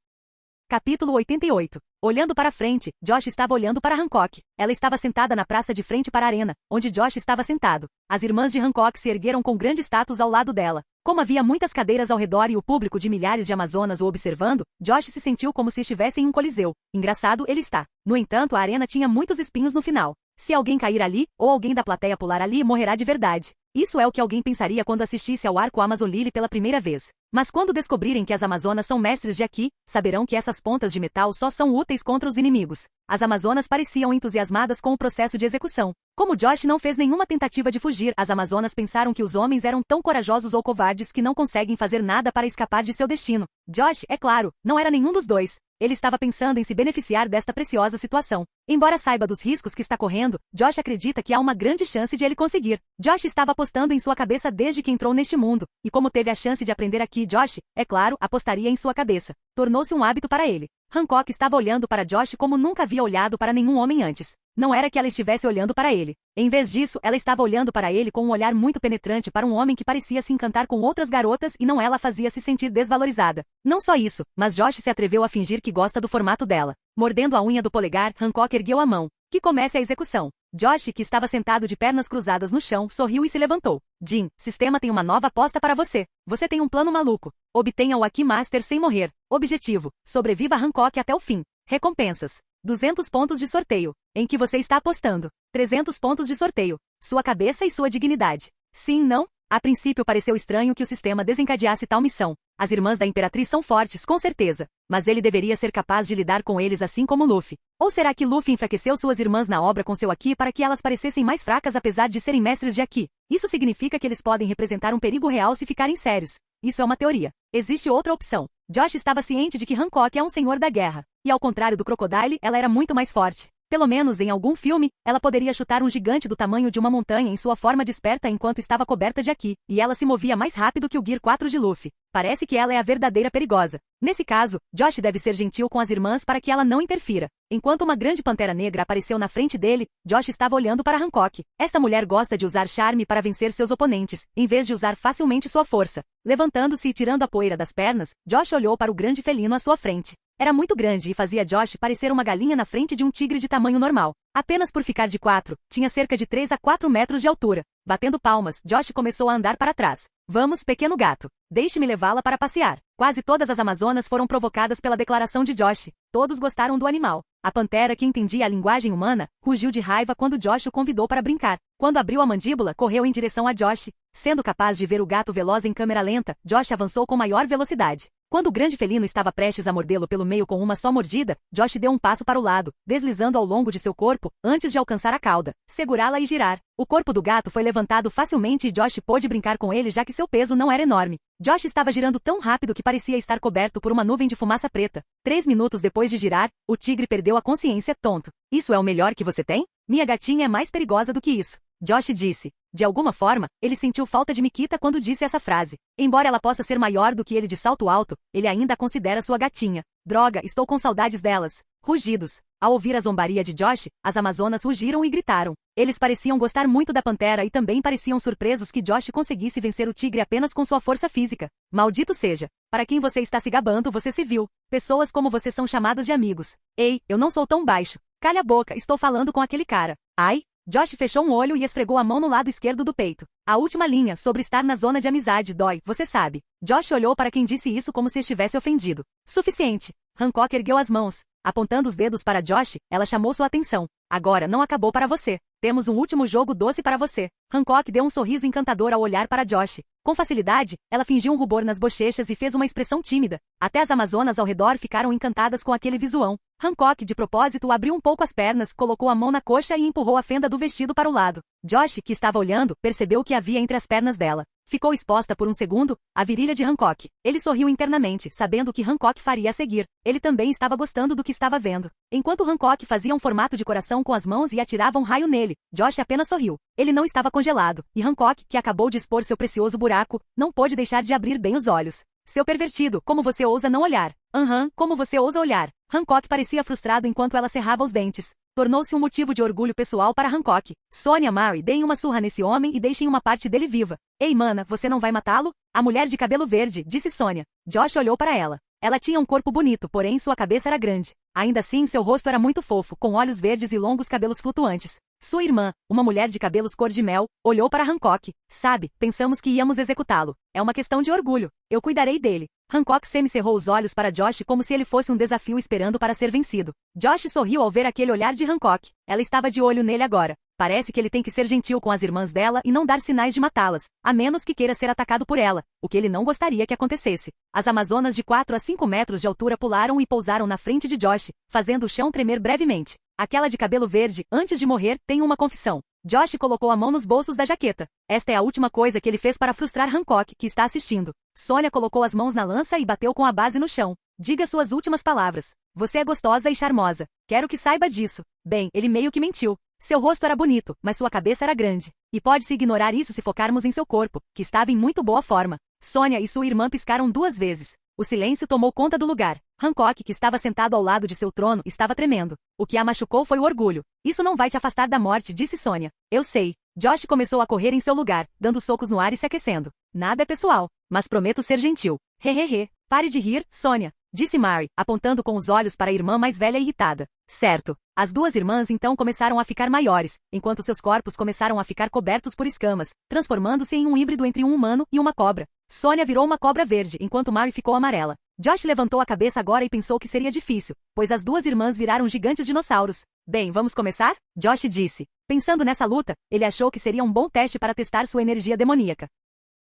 Capítulo 88. Olhando para frente, Josh estava olhando para Hancock. Ela estava sentada na praça de frente para a arena, onde Josh estava sentado. As irmãs de Hancock se ergueram com grande status ao lado dela. Como havia muitas cadeiras ao redor e o público de milhares de amazonas o observando, Josh se sentiu como se estivesse em um coliseu. Engraçado ele está. No entanto, a arena tinha muitos espinhos no final. Se alguém cair ali, ou alguém da plateia pular ali, morrerá de verdade. Isso é o que alguém pensaria quando assistisse ao arco Amazon Lily pela primeira vez. Mas quando descobrirem que as amazonas são mestres de aqui, saberão que essas pontas de metal só são úteis contra os inimigos. As amazonas pareciam entusiasmadas com o processo de execução. Como Josh não fez nenhuma tentativa de fugir, as Amazonas pensaram que os homens eram tão corajosos ou covardes que não conseguem fazer nada para escapar de seu destino. Josh, é claro, não era nenhum dos dois. Ele estava pensando em se beneficiar desta preciosa situação. Embora saiba dos riscos que está correndo, Josh acredita que há uma grande chance de ele conseguir. Josh estava apostando em sua cabeça desde que entrou neste mundo, e como teve a chance de aprender aqui, Josh, é claro, apostaria em sua cabeça. Tornou-se um hábito para ele. Hancock estava olhando para Josh como nunca havia olhado para nenhum homem antes. Não era que ela estivesse olhando para ele. Em vez disso, ela estava olhando para ele com um olhar muito penetrante para um homem que parecia se encantar com outras garotas e não ela fazia se sentir desvalorizada. Não só isso, mas Josh se atreveu a fingir que gosta do formato dela. Mordendo a unha do polegar, Hancock ergueu a mão. Que comece a execução. Josh, que estava sentado de pernas cruzadas no chão, sorriu e se levantou. Jim, sistema tem uma nova aposta para você. Você tem um plano maluco. Obtenha o Aki Master sem morrer. Objetivo: sobreviva a Hancock até o fim. Recompensas: 200 pontos de sorteio. Em que você está apostando? 300 pontos de sorteio. Sua cabeça e sua dignidade. Sim, não? A princípio pareceu estranho que o sistema desencadeasse tal missão. As irmãs da Imperatriz são fortes, com certeza. Mas ele deveria ser capaz de lidar com eles assim como Luffy. Ou será que Luffy enfraqueceu suas irmãs na obra com seu Aki para que elas parecessem mais fracas apesar de serem mestres de Aki? Isso significa que eles podem representar um perigo real se ficarem sérios. Isso é uma teoria. Existe outra opção. Josh estava ciente de que Hancock é um senhor da guerra. E ao contrário do Crocodile, ela era muito mais forte. Pelo menos em algum filme, ela poderia chutar um gigante do tamanho de uma montanha em sua forma desperta enquanto estava coberta de Aki, e ela se movia mais rápido que o Gear 4 de Luffy. Parece que ela é a verdadeira perigosa. Nesse caso, Josh deve ser gentil com as irmãs para que ela não interfira. Enquanto uma grande pantera negra apareceu na frente dele, Josh estava olhando para Hancock. Esta mulher gosta de usar charme para vencer seus oponentes, em vez de usar facilmente sua força. Levantando-se e tirando a poeira das pernas, Josh olhou para o grande felino à sua frente. Era muito grande e fazia Josh parecer uma galinha na frente de um tigre de tamanho normal. Apenas por ficar de 4, tinha cerca de 3 a 4 metros de altura. Batendo palmas, Josh começou a andar para trás. Vamos, pequeno gato. Deixe-me levá-la para passear. Quase todas as Amazonas foram provocadas pela declaração de Josh. Todos gostaram do animal. A pantera, que entendia a linguagem humana, rugiu de raiva quando Josh o convidou para brincar. Quando abriu a mandíbula, correu em direção a Josh. Sendo capaz de ver o gato veloz em câmera lenta, Josh avançou com maior velocidade. Quando o grande felino estava prestes a mordê-lo pelo meio com uma só mordida, Josh deu um passo para o lado, deslizando ao longo de seu corpo, antes de alcançar a cauda, segurá-la e girar. O corpo do gato foi levantado facilmente e Josh pôde brincar com ele já que seu peso não era enorme. Josh estava girando tão rápido que parecia estar coberto por uma nuvem de fumaça preta. 3 minutos depois de girar, o tigre perdeu a consciência, tonto. Isso é o melhor que você tem? Minha gatinha é mais perigosa do que isso. Josh disse. De alguma forma, ele sentiu falta de Mikita quando disse essa frase. Embora ela possa ser maior do que ele de salto alto, ele ainda a considera sua gatinha. Droga, estou com saudades delas. Rugidos. Ao ouvir a zombaria de Josh, as Amazonas rugiram e gritaram. Eles pareciam gostar muito da pantera e também pareciam surpresos que Josh conseguisse vencer o tigre apenas com sua força física. Maldito seja. Para quem você está se gabando, você se viu. Pessoas como você são chamadas de amigos. Ei, eu não sou tão baixo. Calha a boca, estou falando com aquele cara. Ai? Josh fechou um olho e esfregou a mão no lado esquerdo do peito. A última linha, sobre estar na zona de amizade, dói, você sabe. Josh olhou para quem disse isso como se estivesse ofendido. Suficiente. Hancock ergueu as mãos. Apontando os dedos para Josh, ela chamou sua atenção. Agora não acabou para você. Temos um último jogo doce para você. Hancock deu um sorriso encantador ao olhar para Josh. Com facilidade, ela fingiu um rubor nas bochechas e fez uma expressão tímida. Até as Amazonas ao redor ficaram encantadas com aquele visuão. Hancock, de propósito, abriu um pouco as pernas, colocou a mão na coxa e empurrou a fenda do vestido para o lado. Josh, que estava olhando, percebeu o que havia entre as pernas dela. Ficou exposta por um segundo, a virilha de Hancock. Ele sorriu internamente, sabendo o que Hancock faria a seguir. Ele também estava gostando do que estava vendo. Enquanto Hancock fazia um formato de coração com as mãos e atirava um raio nele, Josh apenas sorriu. Ele não estava congelado, e Hancock, que acabou de expor seu precioso buraco, não pôde deixar de abrir bem os olhos. Seu pervertido, como você ousa não olhar? Como você ousa olhar? Hancock parecia frustrado enquanto ela cerrava os dentes. Tornou-se um motivo de orgulho pessoal para Hancock. Sonya, Mary, deem uma surra nesse homem e deixem uma parte dele viva. Ei, mana, você não vai matá-lo? A mulher de cabelo verde, disse Sonya. Josh olhou para ela. Ela tinha um corpo bonito, porém sua cabeça era grande. Ainda assim, seu rosto era muito fofo, com olhos verdes e longos cabelos flutuantes. Sua irmã, uma mulher de cabelos cor de mel, olhou para Hancock. Sabe, pensamos que íamos executá-lo. É uma questão de orgulho. Eu cuidarei dele. Hancock semicerrou os olhos para Josh como se ele fosse um desafio esperando para ser vencido. Josh sorriu ao ver aquele olhar de Hancock. Ela estava de olho nele agora. Parece que ele tem que ser gentil com as irmãs dela e não dar sinais de matá-las, a menos que queira ser atacado por ela, o que ele não gostaria que acontecesse. As Amazonas de 4 a 5 metros de altura pularam e pousaram na frente de Josh, fazendo o chão tremer brevemente. aquela de cabelo verde, antes de morrer, tem uma confissão. Josh colocou a mão nos bolsos da jaqueta. Esta é a última coisa que ele fez para frustrar Hancock, que está assistindo. Sonia colocou as mãos na lança e bateu com a base no chão. Diga suas últimas palavras. Você é gostosa e charmosa. Quero que saiba disso. Bem, ele meio que mentiu. Seu rosto era bonito, mas sua cabeça era grande. E pode-se ignorar isso se focarmos em seu corpo, que estava em muito boa forma. Sonia e sua irmã piscaram 2 vezes. O silêncio tomou conta do lugar. Hancock, que estava sentado ao lado de seu trono, estava tremendo. O que a machucou foi o orgulho. Isso não vai te afastar da morte, disse Sonia. Eu sei. Josh começou a correr em seu lugar, dando socos no ar e se aquecendo. Nada é pessoal, mas prometo ser gentil. Hehehe. Pare de rir, Sonia, disse Mary, apontando com os olhos para a irmã mais velha irritada. Certo. As 2 irmãs então começaram a ficar maiores, enquanto seus corpos começaram a ficar cobertos por escamas, transformando-se em um híbrido entre um humano e uma cobra. Sonia virou uma cobra verde, enquanto Mary ficou amarela. Josh levantou a cabeça agora e pensou que seria difícil, pois as 2 irmãs viraram gigantes dinossauros. Bem, vamos começar? Josh disse. Pensando nessa luta, ele achou que seria um bom teste para testar sua energia demoníaca.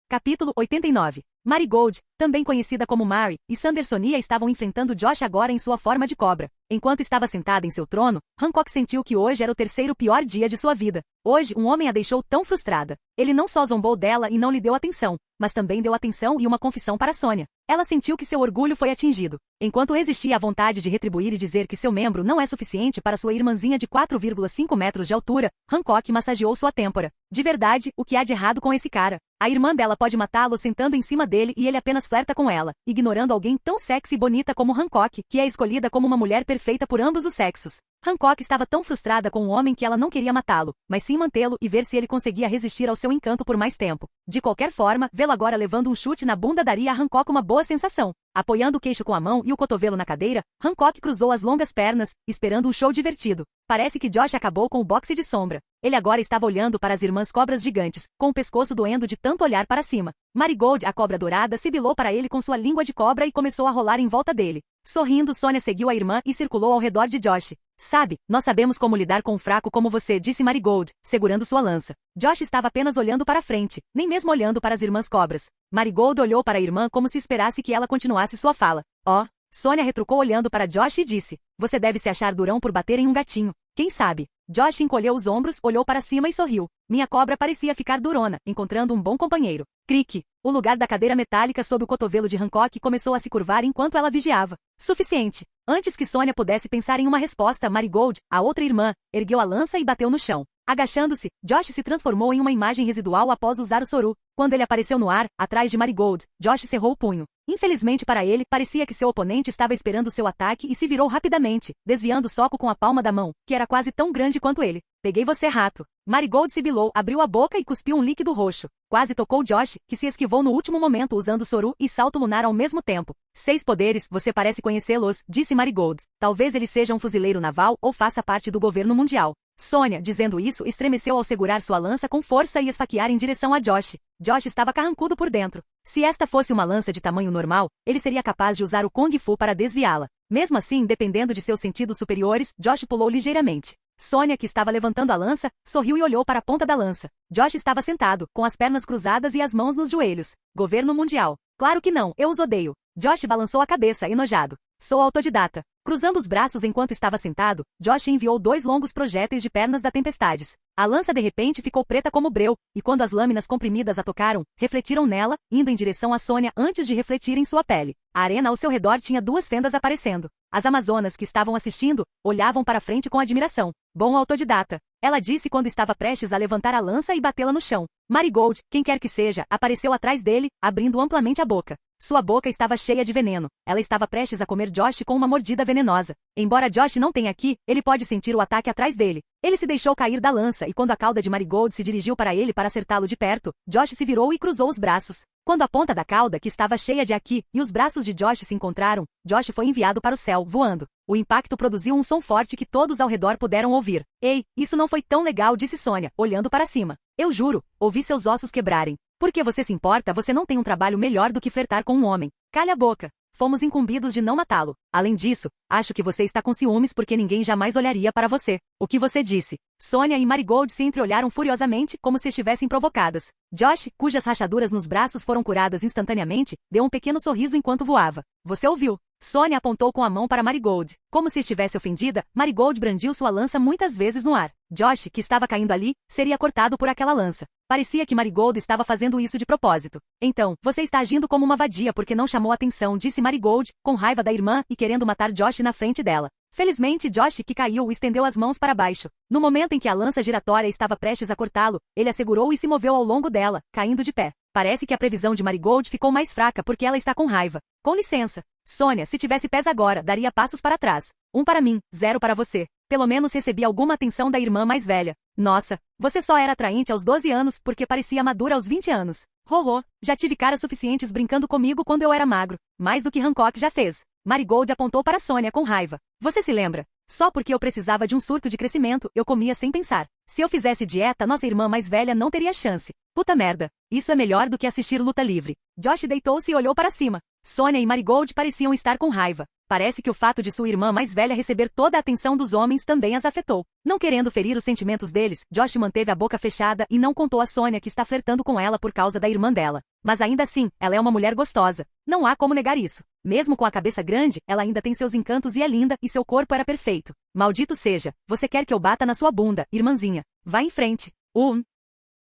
Capítulo 89. Marigold, também conhecida como Mary, e Sandersonia estavam enfrentando Josh agora em sua forma de cobra. Enquanto estava sentada em seu trono, Hancock sentiu que hoje era o 3º pior dia de sua vida. Hoje, um homem a deixou tão frustrada. Ele não só zombou dela e não lhe deu atenção, mas também deu atenção e uma confissão para Sonia. Ela sentiu que seu orgulho foi atingido. Enquanto resistia à vontade de retribuir e dizer que seu membro não é suficiente para sua irmãzinha de 4,5 metros de altura, Hancock massageou sua têmpora. De verdade, o que há de errado com esse cara? A irmã dela pode matá-lo sentando em cima dele e ele apenas flerta com ela, ignorando alguém tão sexy e bonita como Hancock, que é escolhida como uma mulher perfeita por ambos os sexos. Hancock estava tão frustrada com o homem que ela não queria matá-lo, mas sim mantê-lo e ver se ele conseguia resistir ao seu encanto por mais tempo. De qualquer forma, vê-lo agora levando um chute na bunda daria a Hancock uma boa sensação. Apoiando o queixo com a mão e o cotovelo na cadeira, Hancock cruzou as longas pernas, esperando um show divertido. Parece que Josh acabou com o boxe de sombra. Ele agora estava olhando para as irmãs cobras gigantes, com o pescoço doendo de tanto olhar para cima. Marigold, a cobra dourada, sibilou para ele com sua língua de cobra e começou a rolar em volta dele. Sorrindo, Sonia seguiu a irmã e circulou ao redor de Josh. Sabe, nós sabemos como lidar com um fraco como você, disse Marigold, segurando sua lança. Josh estava apenas olhando para frente, nem mesmo olhando para as irmãs cobras. Marigold olhou para a irmã como se esperasse que ela continuasse sua fala. Oh, Sonia retrucou olhando para Josh e disse, você deve se achar durão por bater em um gatinho. Quem sabe? Josh encolheu os ombros, olhou para cima e sorriu. Minha cobra parecia ficar durona, encontrando um bom companheiro. Crique. O lugar da cadeira metálica sob o cotovelo de Hancock começou a se curvar enquanto ela vigiava. Suficiente. Antes que Sonia pudesse pensar em uma resposta, Marigold, a outra irmã, ergueu a lança e bateu no chão. Agachando-se, Josh se transformou em uma imagem residual após usar o Soru. Quando ele apareceu no ar, atrás de Marigold, Josh cerrou o punho. Infelizmente para ele, parecia que seu oponente estava esperando seu ataque e se virou rapidamente, desviando o soco com a palma da mão, que era quase tão grande quanto ele. Peguei você, rato. Marigold sibilou, abriu a boca e cuspiu um líquido roxo. Quase tocou Josh, que se esquivou no último momento usando Soru e salto lunar ao mesmo tempo. 6 poderes, você parece conhecê-los, disse Marigold. Talvez ele seja um fuzileiro naval ou faça parte do governo mundial. Sonia, dizendo isso, estremeceu ao segurar sua lança com força e esfaquear em direção a Josh. Josh estava carrancudo por dentro. Se esta fosse uma lança de tamanho normal, ele seria capaz de usar o Kung Fu para desviá-la. Mesmo assim, dependendo de seus sentidos superiores, Josh pulou ligeiramente. Sonia, que estava levantando a lança, sorriu e olhou para a ponta da lança. Josh estava sentado, com as pernas cruzadas e as mãos nos joelhos. Governo mundial. Claro que não, eu os odeio. Josh balançou a cabeça, enojado. Sou autodidata. Cruzando os braços enquanto estava sentado, Josh enviou 2 longos projéteis de pernas da tempestades. A lança de repente ficou preta como breu, e quando as lâminas comprimidas a tocaram, refletiram nela, indo em direção a Sonia antes de refletir em sua pele. A arena ao seu redor tinha 2 fendas aparecendo. As amazonas que estavam assistindo, olhavam para frente com admiração. Bom autodidata. Ela disse quando estava prestes a levantar a lança e batê-la no chão. Marigold, quem quer que seja, apareceu atrás dele, abrindo amplamente a boca. Sua boca estava cheia de veneno. Ela estava prestes a comer Josh com uma mordida venenosa. Embora Josh não tenha aqui, ele pode sentir o ataque atrás dele. Ele se deixou cair da lança e quando a cauda de Marigold se dirigiu para ele para acertá-lo de perto, Josh se virou e cruzou os braços. Quando a ponta da cauda, que estava cheia de Aki, e os braços de Josh se encontraram, Josh foi enviado para o céu, voando. O impacto produziu um som forte que todos ao redor puderam ouvir. Ei, isso não foi tão legal, disse Sonia, olhando para cima. Eu juro, ouvi seus ossos quebrarem. Por que você se importa? Você não tem um trabalho melhor do que flertar com um homem. Calha a boca. Fomos incumbidos de não matá-lo. Além disso, acho que você está com ciúmes porque ninguém jamais olharia para você. O que você disse? Sonia e Marigold se entreolharam furiosamente, como se estivessem provocadas. Josh, cujas rachaduras nos braços foram curadas instantaneamente, deu um pequeno sorriso enquanto voava. Você ouviu? Sônia apontou com a mão para Marigold. Como se estivesse ofendida, Marigold brandiu sua lança muitas vezes no ar. Josh, que estava caindo ali, seria cortado por aquela lança. Parecia que Marigold estava fazendo isso de propósito. Então, você está agindo como uma vadia porque não chamou atenção, disse Marigold, com raiva da irmã e querendo matar Josh na frente dela. Felizmente, Josh, que caiu, estendeu as mãos para baixo. No momento em que a lança giratória estava prestes a cortá-lo, ele a segurou e se moveu ao longo dela, caindo de pé. Parece que a previsão de Marigold ficou mais fraca porque ela está com raiva. Com licença. Sônia, se tivesse pés agora, daria passos para trás. 1 para mim, 0 para você. Pelo menos recebi alguma atenção da irmã mais velha. Nossa, você só era atraente aos 12 anos porque parecia madura aos 20 anos. Rorô, já tive caras suficientes brincando comigo quando eu era magro. Mais do que Hancock já fez. Marigold apontou para Sônia com raiva. Você se lembra? Só porque eu precisava de um surto de crescimento, eu comia sem pensar. Se eu fizesse dieta, nossa irmã mais velha não teria chance. Puta merda. Isso é melhor do que assistir luta livre. Josh deitou-se e olhou para cima. Sônia e Marigold pareciam estar com raiva. Parece que o fato de sua irmã mais velha receber toda a atenção dos homens também as afetou. Não querendo ferir os sentimentos deles, Josh manteve a boca fechada e não contou a Sônia que está flertando com ela por causa da irmã dela. Mas ainda assim, ela é uma mulher gostosa. Não há como negar isso. Mesmo com a cabeça grande, ela ainda tem seus encantos e é linda e seu corpo era perfeito. Maldito seja, você quer que eu bata na sua bunda, irmãzinha. Vá em frente.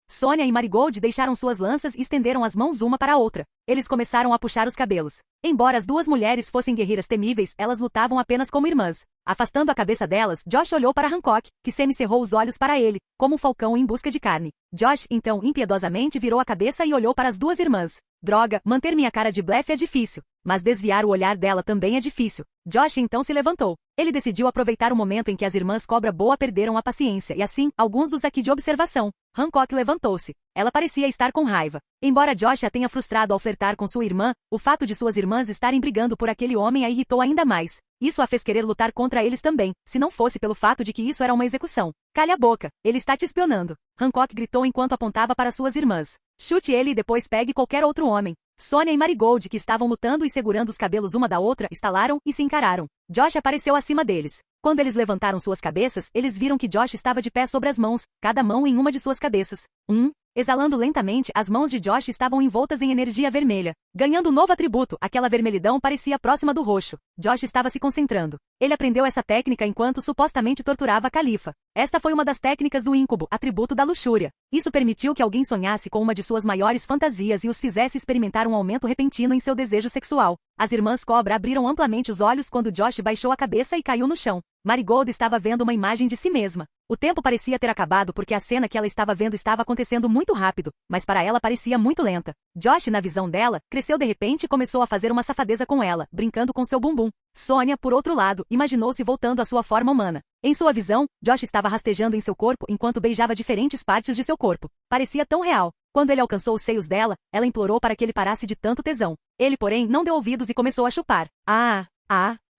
Sônia e Marigold deixaram suas lanças e estenderam as mãos uma para a outra. Eles começaram a puxar os cabelos. Embora as duas mulheres fossem guerreiras temíveis, elas lutavam apenas como irmãs. Afastando a cabeça delas, Josh olhou para Hancock, que semicerrou os olhos para ele, como um falcão em busca de carne. Josh, então, impiedosamente virou a cabeça e olhou para as duas irmãs. Droga, manter minha cara de blefe é difícil. Mas desviar o olhar dela também é difícil. Josh então se levantou. Ele decidiu aproveitar o momento em que as irmãs Cobra Boa perderam a paciência e assim, alguns dos aqui de observação. Hancock levantou-se. Ela parecia estar com raiva. Embora Josh a tenha frustrado ao flertar com sua irmã, o fato de suas irmãs estarem brigando por aquele homem a irritou ainda mais. Isso a fez querer lutar contra eles também, se não fosse pelo fato de que isso era uma execução. Calha a boca, ele está te espionando. Hancock gritou enquanto apontava para suas irmãs. Chute ele e depois pegue qualquer outro homem. Sônia e Marigold, que estavam lutando e segurando os cabelos uma da outra, estalaram e se encararam. Josh apareceu acima deles. Quando eles levantaram suas cabeças, eles viram que Josh estava de pé sobre as mãos, cada mão em uma de suas cabeças. Exalando lentamente, as mãos de Josh estavam envoltas em energia vermelha. Ganhando um novo atributo, aquela vermelhidão parecia próxima do roxo. Josh estava se concentrando. Ele aprendeu essa técnica enquanto supostamente torturava a califa. Esta foi uma das técnicas do íncubo, atributo da luxúria. Isso permitiu que alguém sonhasse com uma de suas maiores fantasias e os fizesse experimentar um aumento repentino em seu desejo sexual. As irmãs Cobra abriram amplamente os olhos quando Josh baixou a cabeça e caiu no chão. Marigold estava vendo uma imagem de si mesma. O tempo parecia ter acabado porque a cena que ela estava vendo estava acontecendo muito rápido, mas para ela parecia muito lenta. Josh, na visão dela, cresceu de repente e começou a fazer uma safadeza com ela, brincando com seu bumbum. Sônia, por outro lado, imaginou-se voltando à sua forma humana. Em sua visão, Josh estava rastejando em seu corpo enquanto beijava diferentes partes de seu corpo. Parecia tão real. Quando ele alcançou os seios dela, ela implorou para que ele parasse de tanto tesão. Ele, porém, não deu ouvidos e começou a chupar.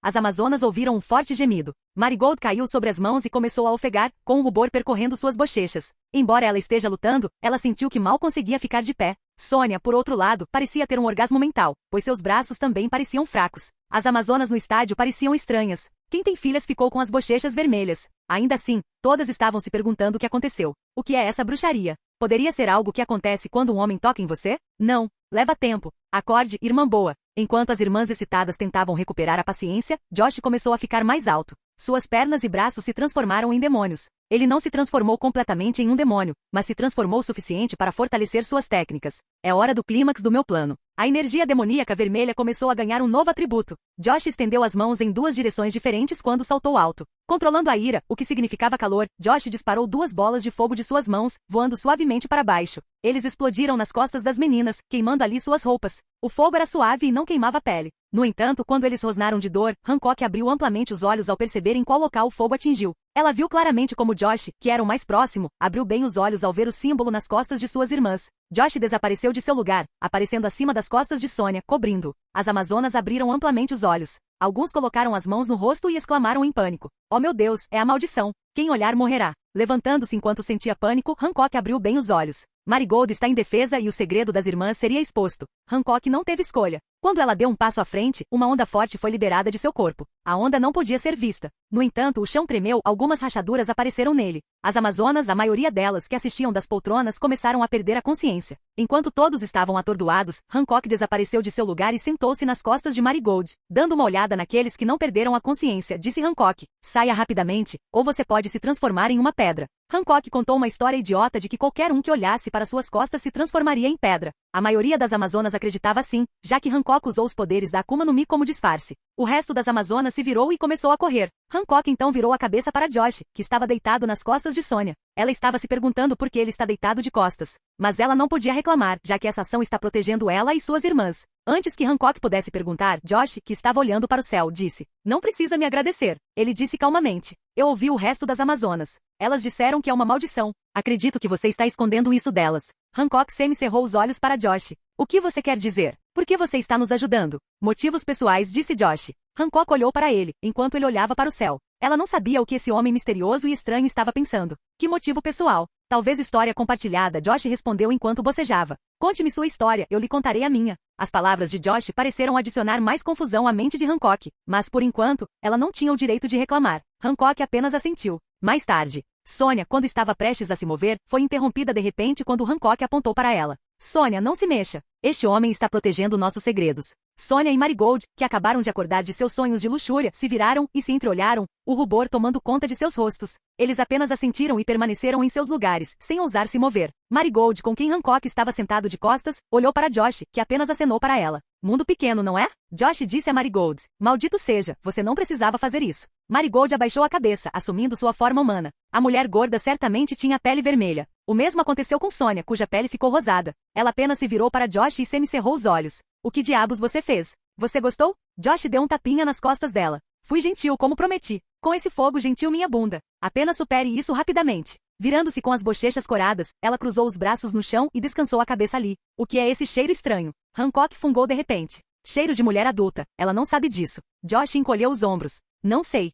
As amazonas ouviram um forte gemido. Marigold caiu sobre as mãos e começou a ofegar, com o rubor percorrendo suas bochechas. Embora ela esteja lutando, ela sentiu que mal conseguia ficar de pé. Sônia, por outro lado, parecia ter um orgasmo mental, pois seus braços também pareciam fracos. As amazonas no estádio pareciam estranhas. Quem tem filhas ficou com as bochechas vermelhas. Ainda assim, todas estavam se perguntando o que aconteceu. O que é essa bruxaria? Poderia ser algo que acontece quando um homem toca em você? Não. Leva tempo. Acorde, irmã boa. Enquanto as irmãs excitadas tentavam recuperar a paciência, Josh começou a ficar mais alto. Suas pernas e braços se transformaram em demônios. Ele não se transformou completamente em um demônio, mas se transformou o suficiente para fortalecer suas técnicas. É hora do clímax do meu plano. A energia demoníaca vermelha começou a ganhar um novo atributo. Josh estendeu as mãos em duas direções diferentes quando saltou alto. Controlando a ira, o que significava calor, Josh disparou 2 bolas de fogo de suas mãos, voando suavemente para baixo. Eles explodiram nas costas das meninas, queimando ali suas roupas. O fogo era suave e não queimava a pele. No entanto, quando eles rosnaram de dor, Hancock abriu amplamente os olhos ao perceber em qual local o fogo atingiu. Ela viu claramente como Josh, que era o mais próximo, abriu bem os olhos ao ver o símbolo nas costas de suas irmãs. Josh desapareceu de seu lugar, aparecendo acima das costas de Sônia, cobrindo-o. As amazonas abriram amplamente os olhos. Alguns colocaram as mãos no rosto e exclamaram em pânico. Oh meu Deus, é a maldição. Quem olhar morrerá. Levantando-se enquanto sentia pânico, Hancock abriu bem os olhos. Marigold está indefesa e o segredo das irmãs seria exposto. Hancock não teve escolha. Quando ela deu um passo à frente, uma onda forte foi liberada de seu corpo. A onda não podia ser vista. No entanto, o chão tremeu, algumas rachaduras apareceram nele. As amazonas, a maioria delas que assistiam das poltronas, começaram a perder a consciência. Enquanto todos estavam atordoados, Hancock desapareceu de seu lugar e sentou-se nas costas de Marigold. Dando uma olhada naqueles que não perderam a consciência, disse Hancock: saia rapidamente, ou você pode se transformar em uma pedra. Hancock contou uma história idiota de que qualquer um que olhasse para suas costas se transformaria em pedra. A maioria das amazonas acreditava assim, já que Hancock usou os poderes da Akuma no Mi como disfarce. O resto das amazonas se virou e começou a correr. Hancock então virou a cabeça para Josh, que estava deitado nas costas de Sonya. Ela estava se perguntando por que ele está deitado de costas. Mas ela não podia reclamar, já que essa ação está protegendo ela e suas irmãs. Antes que Hancock pudesse perguntar, Josh, que estava olhando para o céu, disse: não precisa me agradecer. Ele disse calmamente: eu ouvi o resto das amazonas. Elas disseram que é uma maldição. Acredito que você está escondendo isso delas. Hancock semicerrou os olhos para Josh. O que você quer dizer? Por que você está nos ajudando? Motivos pessoais, disse Josh. Hancock olhou para ele, enquanto ele olhava para o céu. Ela não sabia o que esse homem misterioso e estranho estava pensando. Que motivo pessoal? Talvez história compartilhada, Josh respondeu enquanto bocejava. Conte-me sua história, eu lhe contarei a minha. As palavras de Josh pareceram adicionar mais confusão à mente de Hancock, mas por enquanto, ela não tinha o direito de reclamar. Hancock apenas assentiu. Mais tarde, Sonya, quando estava prestes a se mover, foi interrompida de repente quando Hancock apontou para ela. Sonya, não se mexa. Este homem está protegendo nossos segredos. Sonya e Marigold, que acabaram de acordar de seus sonhos de luxúria, se viraram e se entreolharam, o rubor tomando conta de seus rostos. Eles apenas assentiram e permaneceram em seus lugares, sem ousar se mover. Marigold, com quem Hancock estava sentado de costas, olhou para Josh, que apenas acenou para ela. Mundo pequeno, não é? Josh disse a Marigold. Maldito seja, você não precisava fazer isso. Marigold abaixou a cabeça, assumindo sua forma humana. A mulher gorda certamente tinha pele vermelha. O mesmo aconteceu com Sonya, cuja pele ficou rosada. Ela apenas se virou para Josh e semicerrou os olhos. O que diabos você fez? Você gostou? Josh deu um tapinha nas costas dela. Fui gentil como prometi. Com esse fogo gentil minha bunda. Apenas supere isso rapidamente. Virando-se com as bochechas coradas, ela cruzou os braços no chão e descansou a cabeça ali. O que é esse cheiro estranho? Hancock fungou de repente. Cheiro de mulher adulta. Ela não sabe disso. Josh encolheu os ombros. Não sei.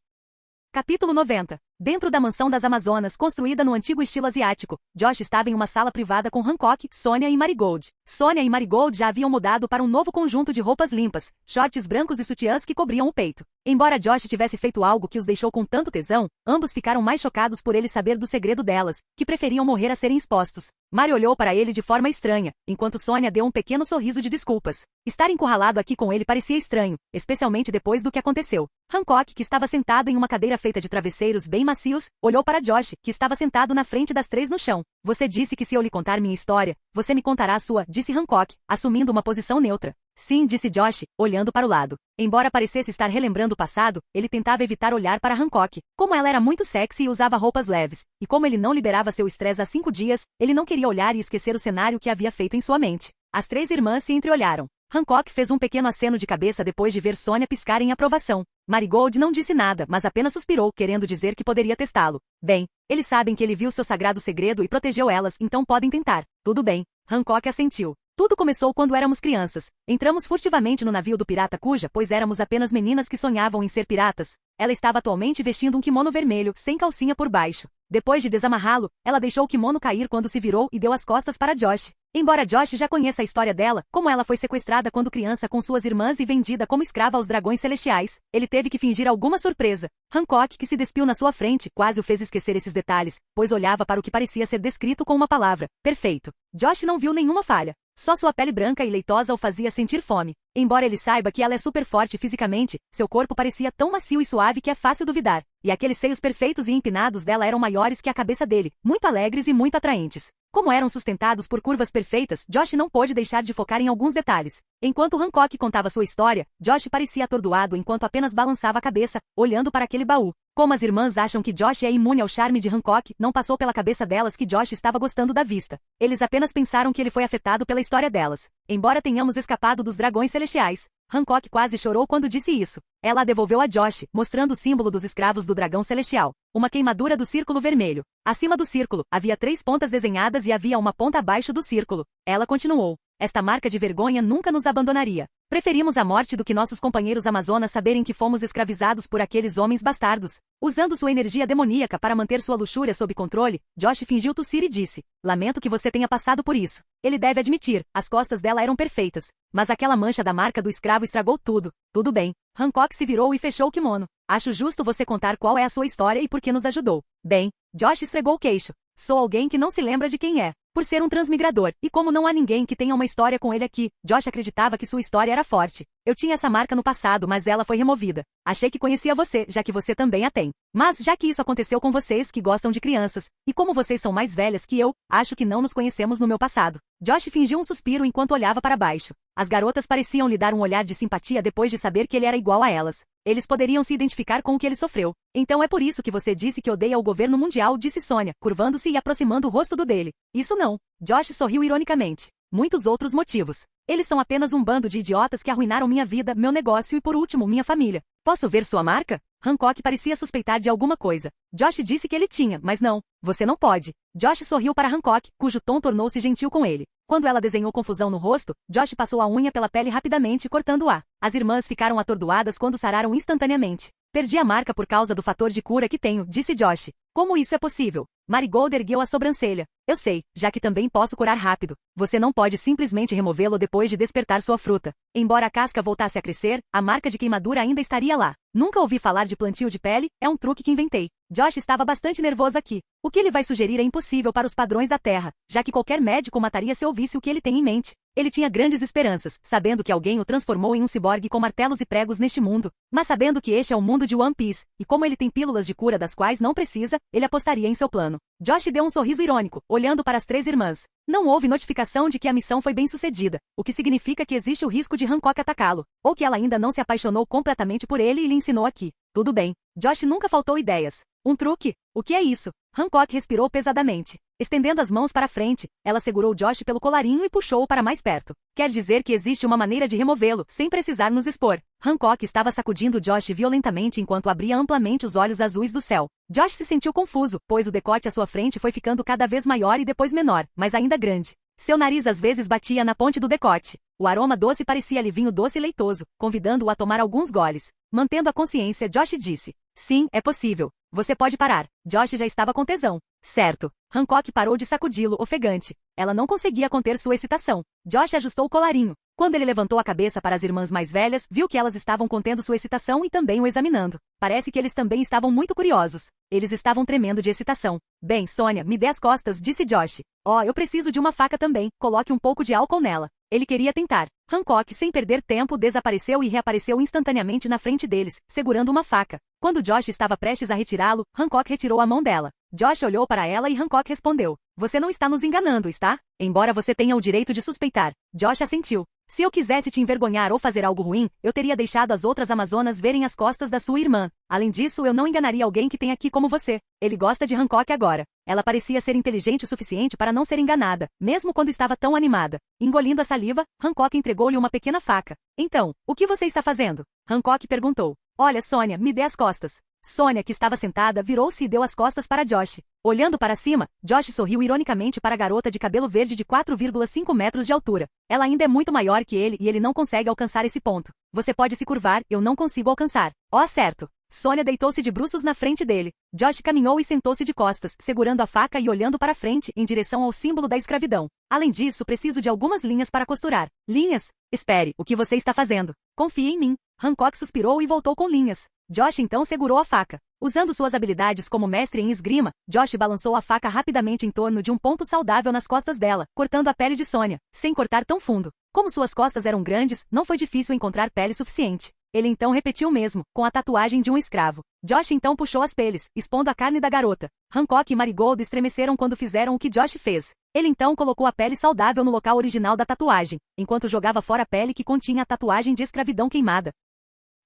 Capítulo 90. Dentro da mansão das Amazonas, construída no antigo estilo asiático, Josh estava em uma sala privada com Hancock, Sonya e Marigold. Sonya e Marigold já haviam mudado para um novo conjunto de roupas limpas, shorts brancos e sutiãs que cobriam o peito. Embora Josh tivesse feito algo que os deixou com tanto tesão, ambos ficaram mais chocados por ele saber do segredo delas, que preferiam morrer a serem expostos. Mari olhou para ele de forma estranha, enquanto Sonya deu um pequeno sorriso de desculpas. Estar encurralado aqui com ele parecia estranho, especialmente depois do que aconteceu. Hancock, que estava sentado em uma cadeira feita de travesseiros bem macios, olhou para Josh, que estava sentado na frente das três no chão. Você disse que se eu lhe contar minha história, você me contará a sua, disse Hancock, assumindo uma posição neutra. Sim, disse Josh, olhando para o lado. Embora parecesse estar relembrando o passado, ele tentava evitar olhar para Hancock. Como ela era muito sexy e usava roupas leves, e como ele não liberava seu estresse há 5 dias, ele não queria olhar e esquecer o cenário que havia feito em sua mente. As três irmãs se entreolharam. Hancock fez um pequeno aceno de cabeça depois de ver Sonya piscar em aprovação. Marigold não disse nada, mas apenas suspirou, querendo dizer que poderia testá-lo. Bem, eles sabem que ele viu seu sagrado segredo e protegeu elas, então podem tentar. Tudo bem. Hancock assentiu. Tudo começou quando éramos crianças. Entramos furtivamente no navio do pirata Kuja, pois éramos apenas meninas que sonhavam em ser piratas. Ela estava atualmente vestindo um kimono vermelho, sem calcinha por baixo. Depois de desamarrá-lo, ela deixou o kimono cair quando se virou e deu as costas para Josh. Embora Josh já conheça a história dela, como ela foi sequestrada quando criança com suas irmãs e vendida como escrava aos dragões celestiais, ele teve que fingir alguma surpresa. Hancock, que se despiu na sua frente, quase o fez esquecer esses detalhes, pois olhava para o que parecia ser descrito com uma palavra: perfeito. Josh não viu nenhuma falha. Só sua pele branca e leitosa o fazia sentir fome. Embora ele saiba que ela é super forte fisicamente, seu corpo parecia tão macio e suave que é fácil duvidar. E aqueles seios perfeitos e empinados dela eram maiores que a cabeça dele, muito alegres e muito atraentes. Como eram sustentados por curvas perfeitas, Josh não pôde deixar de focar em alguns detalhes. Enquanto Hancock contava sua história, Josh parecia atordoado enquanto apenas balançava a cabeça, olhando para aquele baú. Como as irmãs acham que Josh é imune ao charme de Hancock, não passou pela cabeça delas que Josh estava gostando da vista. Eles apenas pensaram que ele foi afetado pela história delas. Embora tenhamos escapado dos dragões celestiais, Hancock quase chorou quando disse isso. Ela a devolveu a Josh, mostrando o símbolo dos escravos do dragão celestial. Uma queimadura do círculo vermelho. Acima do círculo, havia 3 pontas desenhadas e havia uma ponta abaixo do círculo. Ela continuou. Esta marca de vergonha nunca nos abandonaria. Preferimos a morte do que nossos companheiros amazonas saberem que fomos escravizados por aqueles homens bastardos. Usando sua energia demoníaca para manter sua luxúria sob controle, Josh fingiu tossir e disse: lamento que você tenha passado por isso. Ele deve admitir, as costas dela eram perfeitas. Mas aquela mancha da marca do escravo estragou tudo. Tudo bem. Hancock se virou e fechou o kimono. Acho justo você contar qual é a sua história e por que nos ajudou. Bem, Josh esfregou o queixo. Sou alguém que não se lembra de quem é. Por ser um transmigrador, e como não há ninguém que tenha uma história com ele aqui, Josh acreditava que sua história era forte. Eu tinha essa marca no passado, mas ela foi removida. Achei que conhecia você, já que você também a tem. Mas, já que isso aconteceu com vocês que gostam de crianças, e como vocês são mais velhas que eu, acho que não nos conhecemos no meu passado. Josh fingiu um suspiro enquanto olhava para baixo. As garotas pareciam lhe dar um olhar de simpatia depois de saber que ele era igual a elas. Eles poderiam se identificar com o que ele sofreu. Então é por isso que você disse que odeia o governo mundial, disse Sônia, curvando-se e aproximando o rosto do dele. Isso não. Josh sorriu ironicamente. Muitos outros motivos. Eles são apenas um bando de idiotas que arruinaram minha vida, meu negócio e por último, minha família. Posso ver sua marca? Hancock parecia suspeitar de alguma coisa. Josh disse que ele tinha, mas não. Você não pode. Josh sorriu para Hancock, cujo tom tornou-se gentil com ele. Quando ela desenhou confusão no rosto, Josh passou a unha pela pele rapidamente, cortando-a. As irmãs ficaram atordoadas quando sararam instantaneamente. Perdi a marca por causa do fator de cura que tenho, disse Josh. Como isso é possível? Marigold ergueu a sobrancelha. Eu sei, já que também posso curar rápido. Você não pode simplesmente removê-lo depois de despertar sua fruta. Embora a casca voltasse a crescer, a marca de queimadura ainda estaria lá. Nunca ouvi falar de plantio de pele, é um truque que inventei. Josh estava bastante nervoso aqui. O que ele vai sugerir é impossível para os padrões da Terra, já que qualquer médico o mataria se ouvisse o que ele tem em mente. Ele tinha grandes esperanças, sabendo que alguém o transformou em um ciborgue com martelos e pregos neste mundo, mas sabendo que este é o mundo de One Piece, e como ele tem pílulas de cura das quais não precisa, ele apostaria em seu plano. Josh deu um sorriso irônico, olhando para as três irmãs. Não houve notificação de que a missão foi bem sucedida, o que significa que existe o risco de Hancock atacá-lo, ou que ela ainda não se apaixonou completamente por ele e lhe ensinou aqui. Tudo bem. Josh nunca faltou ideias. Um truque? O que é isso? Hancock respirou pesadamente. Estendendo as mãos para frente, ela segurou Josh pelo colarinho e puxou-o para mais perto. Quer dizer que existe uma maneira de removê-lo, sem precisar nos expor. Hancock estava sacudindo Josh violentamente enquanto abria amplamente os olhos azuis do céu. Josh se sentiu confuso, pois o decote à sua frente foi ficando cada vez maior e depois menor, mas ainda grande. Seu nariz às vezes batia na ponte do decote. O aroma doce parecia-lhe vinho doce e leitoso, convidando-o a tomar alguns goles. Mantendo a consciência, Josh disse. Sim, é possível. Você pode parar. Josh já estava com tesão. Certo. Hancock parou de sacudi-lo, ofegante. Ela não conseguia conter sua excitação. Josh ajustou o colarinho. Quando ele levantou a cabeça para as irmãs mais velhas, viu que elas estavam contendo sua excitação e também o examinando. Parece que eles também estavam muito curiosos. Eles estavam tremendo de excitação. Bem, Sônia, me dê as costas, disse Josh. Oh, eu preciso de uma faca também. Coloque um pouco de álcool nela. Ele queria tentar. Hancock, sem perder tempo, desapareceu e reapareceu instantaneamente na frente deles, segurando uma faca. Quando Josh estava prestes a retirá-lo, Hancock retirou a mão dela. Josh olhou para ela e Hancock respondeu. Você não está nos enganando, está? Embora você tenha o direito de suspeitar. Josh assentiu. Se eu quisesse te envergonhar ou fazer algo ruim, eu teria deixado as outras amazonas verem as costas da sua irmã. Além disso, eu não enganaria alguém que tem aqui como você. Ele gosta de Hancock agora. Ela parecia ser inteligente o suficiente para não ser enganada, mesmo quando estava tão animada. Engolindo a saliva, Hancock entregou-lhe uma pequena faca. Então, o que você está fazendo? Hancock perguntou. Olha, Sônia, me dê as costas. Sônia, que estava sentada, virou-se e deu as costas para Josh. Olhando para cima, Josh sorriu ironicamente para a garota de cabelo verde de 4,5 metros de altura. Ela ainda é muito maior que ele e ele não consegue alcançar esse ponto. Você pode se curvar, eu não consigo alcançar. Oh, certo. Sônia deitou-se de bruços na frente dele. Josh caminhou e sentou-se de costas, segurando a faca e olhando para frente, em direção ao símbolo da escravidão. Além disso, preciso de algumas linhas para costurar. Linhas? Espere, o que você está fazendo? Confie em mim. Hancock suspirou e voltou com linhas. Josh então segurou a faca. Usando suas habilidades como mestre em esgrima, Josh balançou a faca rapidamente em torno de um ponto saudável nas costas dela, cortando a pele de Sônia, sem cortar tão fundo. Como suas costas eram grandes, não foi difícil encontrar pele suficiente. Ele então repetiu o mesmo, com a tatuagem de um escravo. Josh então puxou as peles, expondo a carne da garota. Hancock e Marigold estremeceram quando fizeram o que Josh fez. Ele então colocou a pele saudável no local original da tatuagem, enquanto jogava fora a pele que continha a tatuagem de escravidão queimada.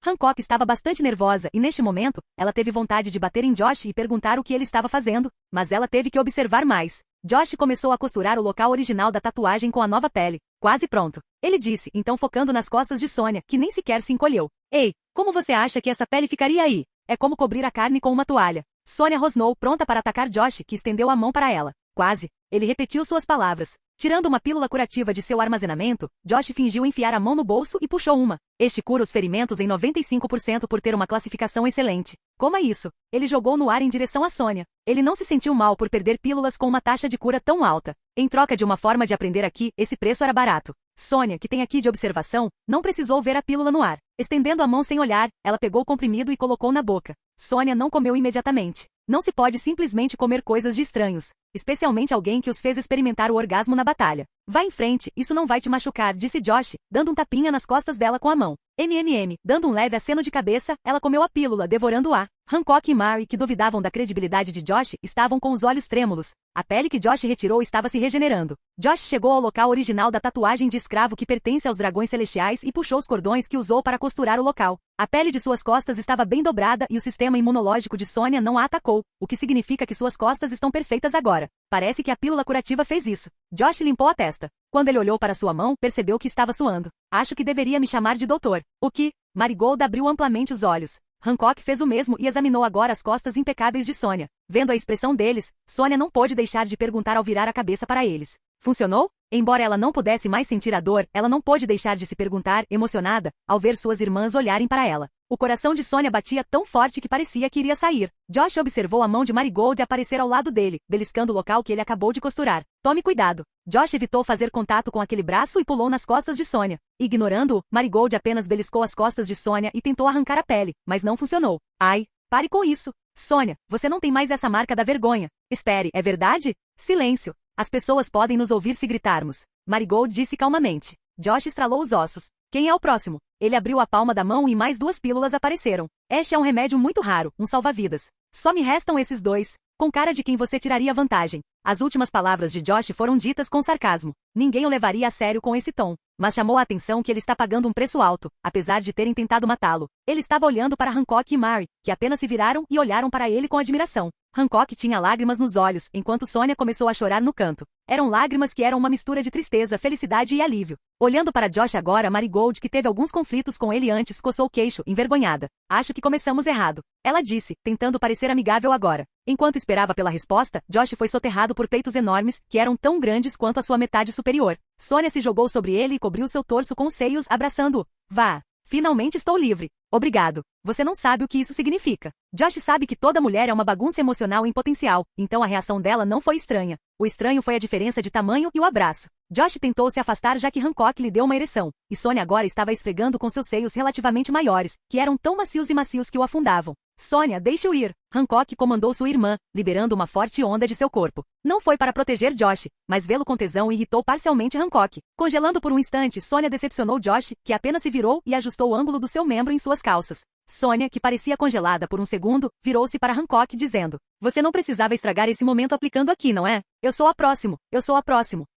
Hancock estava bastante nervosa e, neste momento, ela teve vontade de bater em Josh e perguntar o que ele estava fazendo, mas ela teve que observar mais. Josh começou a costurar o local original da tatuagem com a nova pele. Quase pronto. Ele disse, então focando nas costas de Sônia, que nem sequer se encolheu. Ei, como você acha que essa pele ficaria aí? É como cobrir a carne com uma toalha. Sônia rosnou, pronta para atacar Josh, que estendeu a mão para ela. Quase. Ele repetiu suas palavras. Tirando uma pílula curativa de seu armazenamento, Josh fingiu enfiar a mão no bolso e puxou uma. Este cura os ferimentos em 95% por ter uma classificação excelente. Coma isso. Ele jogou no ar em direção a Sônia. Ele não se sentiu mal por perder pílulas com uma taxa de cura tão alta. Em troca de uma forma de aprender aqui, esse preço era barato. Sônia, que tem aqui de observação, não precisou ver a pílula no ar. Estendendo a mão sem olhar, ela pegou o comprimido e colocou na boca. Sônia não comeu imediatamente. Não se pode simplesmente comer coisas de estranhos, especialmente alguém que os fez experimentar o orgasmo na batalha. Vá em frente, isso não vai te machucar, disse Josh, dando um tapinha nas costas dela com a mão. Dando um leve aceno de cabeça, ela comeu a pílula, devorando-a. Hancock e Mary, que duvidavam da credibilidade de Josh, estavam com os olhos trêmulos. A pele que Josh retirou estava se regenerando. Josh chegou ao local original da tatuagem de escravo que pertence aos dragões celestiais e puxou os cordões que usou para costurar o local. A pele de suas costas estava bem dobrada e o sistema imunológico de Sônia não a atacou, o que significa que suas costas estão perfeitas agora. Parece que a pílula curativa fez isso. Josh limpou a testa. Quando ele olhou para sua mão, percebeu que estava suando. Acho que deveria me chamar de doutor. O que? Marigold abriu amplamente os olhos. Hancock fez o mesmo e examinou agora as costas impecáveis de Sônia. Vendo a expressão deles, Sônia não pôde deixar de perguntar ao virar a cabeça para eles. Funcionou? Embora ela não pudesse mais sentir a dor, ela não pôde deixar de se perguntar, emocionada, ao ver suas irmãs olharem para ela. O coração de Sônia batia tão forte que parecia que iria sair. Josh observou a mão de Marigold aparecer ao lado dele, beliscando o local que ele acabou de costurar. Tome cuidado. Josh evitou fazer contato com aquele braço e pulou nas costas de Sônia. Ignorando-o, Marigold apenas beliscou as costas de Sônia e tentou arrancar a pele, mas não funcionou. Ai, pare com isso. Sônia, você não tem mais essa marca da vergonha. Espere, é verdade? Silêncio. As pessoas podem nos ouvir se gritarmos. Marigold disse calmamente. Josh estralou os ossos. Quem é o próximo? Ele abriu a palma da mão e mais 2 pílulas apareceram. Este é um remédio muito raro, um salva-vidas. Só me restam esses 2. Com cara de quem você tiraria vantagem. As últimas palavras de Josh foram ditas com sarcasmo. Ninguém o levaria a sério com esse tom. Mas chamou a atenção que ele está pagando um preço alto, apesar de terem tentado matá-lo. Ele estava olhando para Hancock e Mary, que apenas se viraram e olharam para ele com admiração. Hancock tinha lágrimas nos olhos, enquanto Sônia começou a chorar no canto. Eram lágrimas que eram uma mistura de tristeza, felicidade e alívio. Olhando para Josh agora, Marigold, que teve alguns conflitos com ele antes, coçou o queixo, envergonhada. Acho que começamos errado. Ela disse, tentando parecer amigável agora. Enquanto esperava pela resposta, Josh foi soterrado por peitos enormes, que eram tão grandes quanto a sua metade superior. Sônia se jogou sobre ele e cobriu seu torso com os seios, abraçando-o. Vá. Finalmente estou livre. Obrigado. Você não sabe o que isso significa. Josh sabe que toda mulher é uma bagunça emocional em potencial, então a reação dela não foi estranha. O estranho foi a diferença de tamanho e o abraço. Josh tentou se afastar já que Hancock lhe deu uma ereção, e Sônia agora estava esfregando com seus seios relativamente maiores, que eram tão macios e macios que o afundavam. Sônia, deixe-o ir. Hancock comandou sua irmã, liberando uma forte onda de seu corpo. Não foi para proteger Josh, mas vê-lo com tesão irritou parcialmente Hancock. Congelando por um instante, Sônia decepcionou Josh, que apenas se virou e ajustou o ângulo do seu membro em suas calças. Sônia, que parecia congelada por um segundo, virou-se para Hancock dizendo: Você não precisava estragar esse momento aplicando aqui, não é? Eu sou a próximo.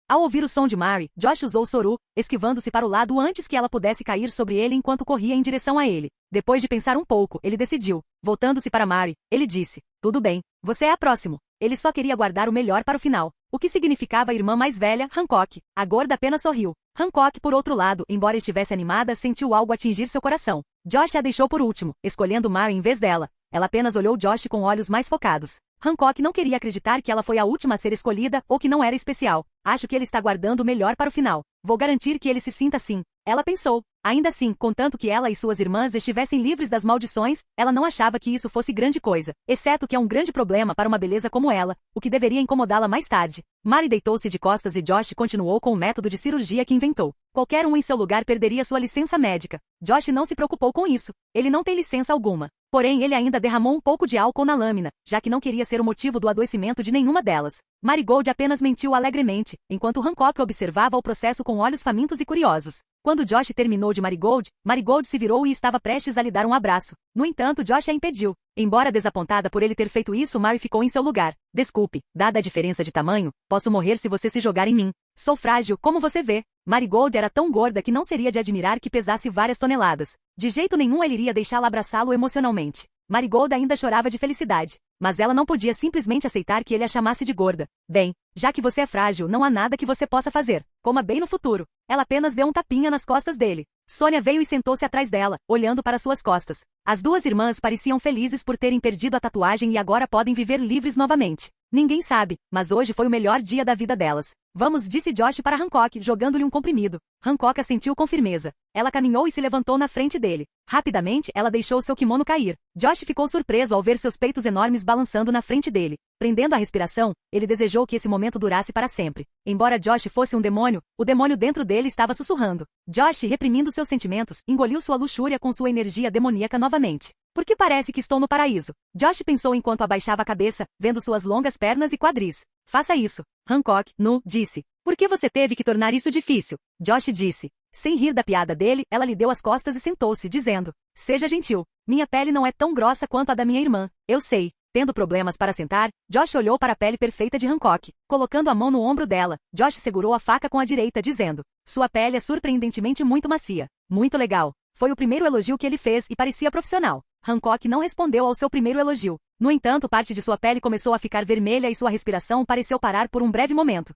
Ao ouvir o som de Mary, Josh usou o Soru, esquivando-se para o lado antes que ela pudesse cair sobre ele enquanto corria em direção a ele. Depois de pensar um pouco, ele decidiu. Voltando-se para Mary, ele disse: Tudo bem, você é a próximo. Ele só queria guardar o melhor para o final. O que significava a irmã mais velha, Hancock. A gorda apenas sorriu. Hancock, por outro lado, embora estivesse animada, sentiu algo atingir seu coração. Josh a deixou por último, escolhendo Mary em vez dela. Ela apenas olhou Josh com olhos mais focados. Hancock não queria acreditar que ela foi a última a ser escolhida ou que não era especial. Acho que ele está guardando o melhor para o final. Vou garantir que ele se sinta assim. Ela pensou. Ainda assim, contanto que ela e suas irmãs estivessem livres das maldições, ela não achava que isso fosse grande coisa, exceto que é um grande problema para uma beleza como ela, o que deveria incomodá-la mais tarde. Mary deitou-se de costas e Josh continuou com o método de cirurgia que inventou. Qualquer um em seu lugar perderia sua licença médica. Josh não se preocupou com isso. Ele não tem licença alguma. Porém, ele ainda derramou um pouco de álcool na lâmina, já que não queria ser o motivo do adoecimento de nenhuma delas. Marigold apenas mentiu alegremente, enquanto Hancock observava o processo com olhos famintos e curiosos. Quando Josh terminou de Marigold, Marigold se virou e estava prestes a lhe dar um abraço. No entanto, Josh a impediu. Embora desapontada por ele ter feito isso, Mary ficou em seu lugar. Desculpe, dada a diferença de tamanho, posso morrer se você se jogar em mim. Sou frágil, como você vê. Marigold era tão gorda que não seria de admirar que pesasse várias toneladas. De jeito nenhum ele iria deixá-la abraçá-lo emocionalmente. Marigold ainda chorava de felicidade. Mas ela não podia simplesmente aceitar que ele a chamasse de gorda. Bem, já que você é frágil, não há nada que você possa fazer. Coma bem no futuro. Ela apenas deu um tapinha nas costas dele. Sônia veio e sentou-se atrás dela, olhando para suas costas. As duas irmãs pareciam felizes por terem perdido a tatuagem e agora podem viver livres novamente. Ninguém sabe, mas hoje foi o melhor dia da vida delas. Vamos, disse Josh para Hancock, jogando-lhe um comprimido. Hancock assentiu com firmeza. Ela caminhou e se levantou na frente dele. Rapidamente, ela deixou seu kimono cair. Josh ficou surpreso ao ver seus peitos enormes balançando na frente dele. Prendendo a respiração, ele desejou que esse momento durasse para sempre. Embora Josh fosse um demônio, o demônio dentro dele estava sussurrando. Josh, reprimindo seus sentimentos, engoliu sua luxúria com sua energia demoníaca novamente. Por que parece que estou no paraíso? Josh pensou enquanto abaixava a cabeça, vendo suas longas pernas e quadris. Faça isso. Hancock, disse. Por que você teve que tornar isso difícil? Josh disse. Sem rir da piada dele, ela lhe deu as costas e sentou-se, dizendo. Seja gentil. Minha pele não é tão grossa quanto a da minha irmã. Eu sei. Tendo problemas para sentar, Josh olhou para a pele perfeita de Hancock. Colocando a mão no ombro dela, Josh segurou a faca com a direita, dizendo. Sua pele é surpreendentemente muito macia. Muito legal. Foi o primeiro elogio que ele fez e parecia profissional. Hancock não respondeu ao seu primeiro elogio. No entanto, parte de sua pele começou a ficar vermelha e sua respiração pareceu parar por um breve momento.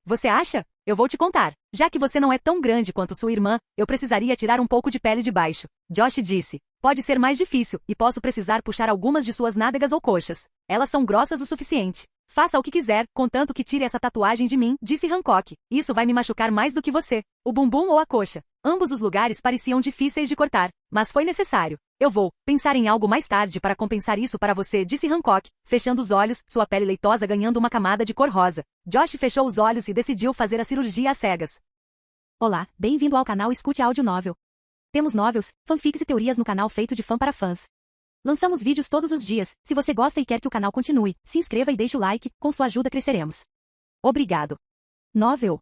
Você acha? Eu vou te contar. Já que você não é tão grande quanto sua irmã, eu precisaria tirar um pouco de pele de baixo. Josh disse. Pode ser mais difícil, e posso precisar puxar algumas de suas nádegas ou coxas. Elas são grossas o suficiente. Faça o que quiser, contanto que tire essa tatuagem de mim, disse Hancock. Isso vai me machucar mais do que você. O bumbum ou a coxa. Ambos os lugares pareciam difíceis de cortar, mas foi necessário. Eu vou pensar em algo mais tarde para compensar isso para você, disse Hancock, fechando os olhos, sua pele leitosa ganhando uma camada de cor rosa. Josh fechou os olhos e decidiu fazer a cirurgia às cegas. Olá, bem-vindo ao canal Escute Áudio Novel. Temos novels, fanfics e teorias no canal feito de fã para fãs. Lançamos vídeos todos os dias. Se você gosta e quer que o canal continue, se inscreva e deixe o like, com sua ajuda cresceremos. Obrigado. Novel.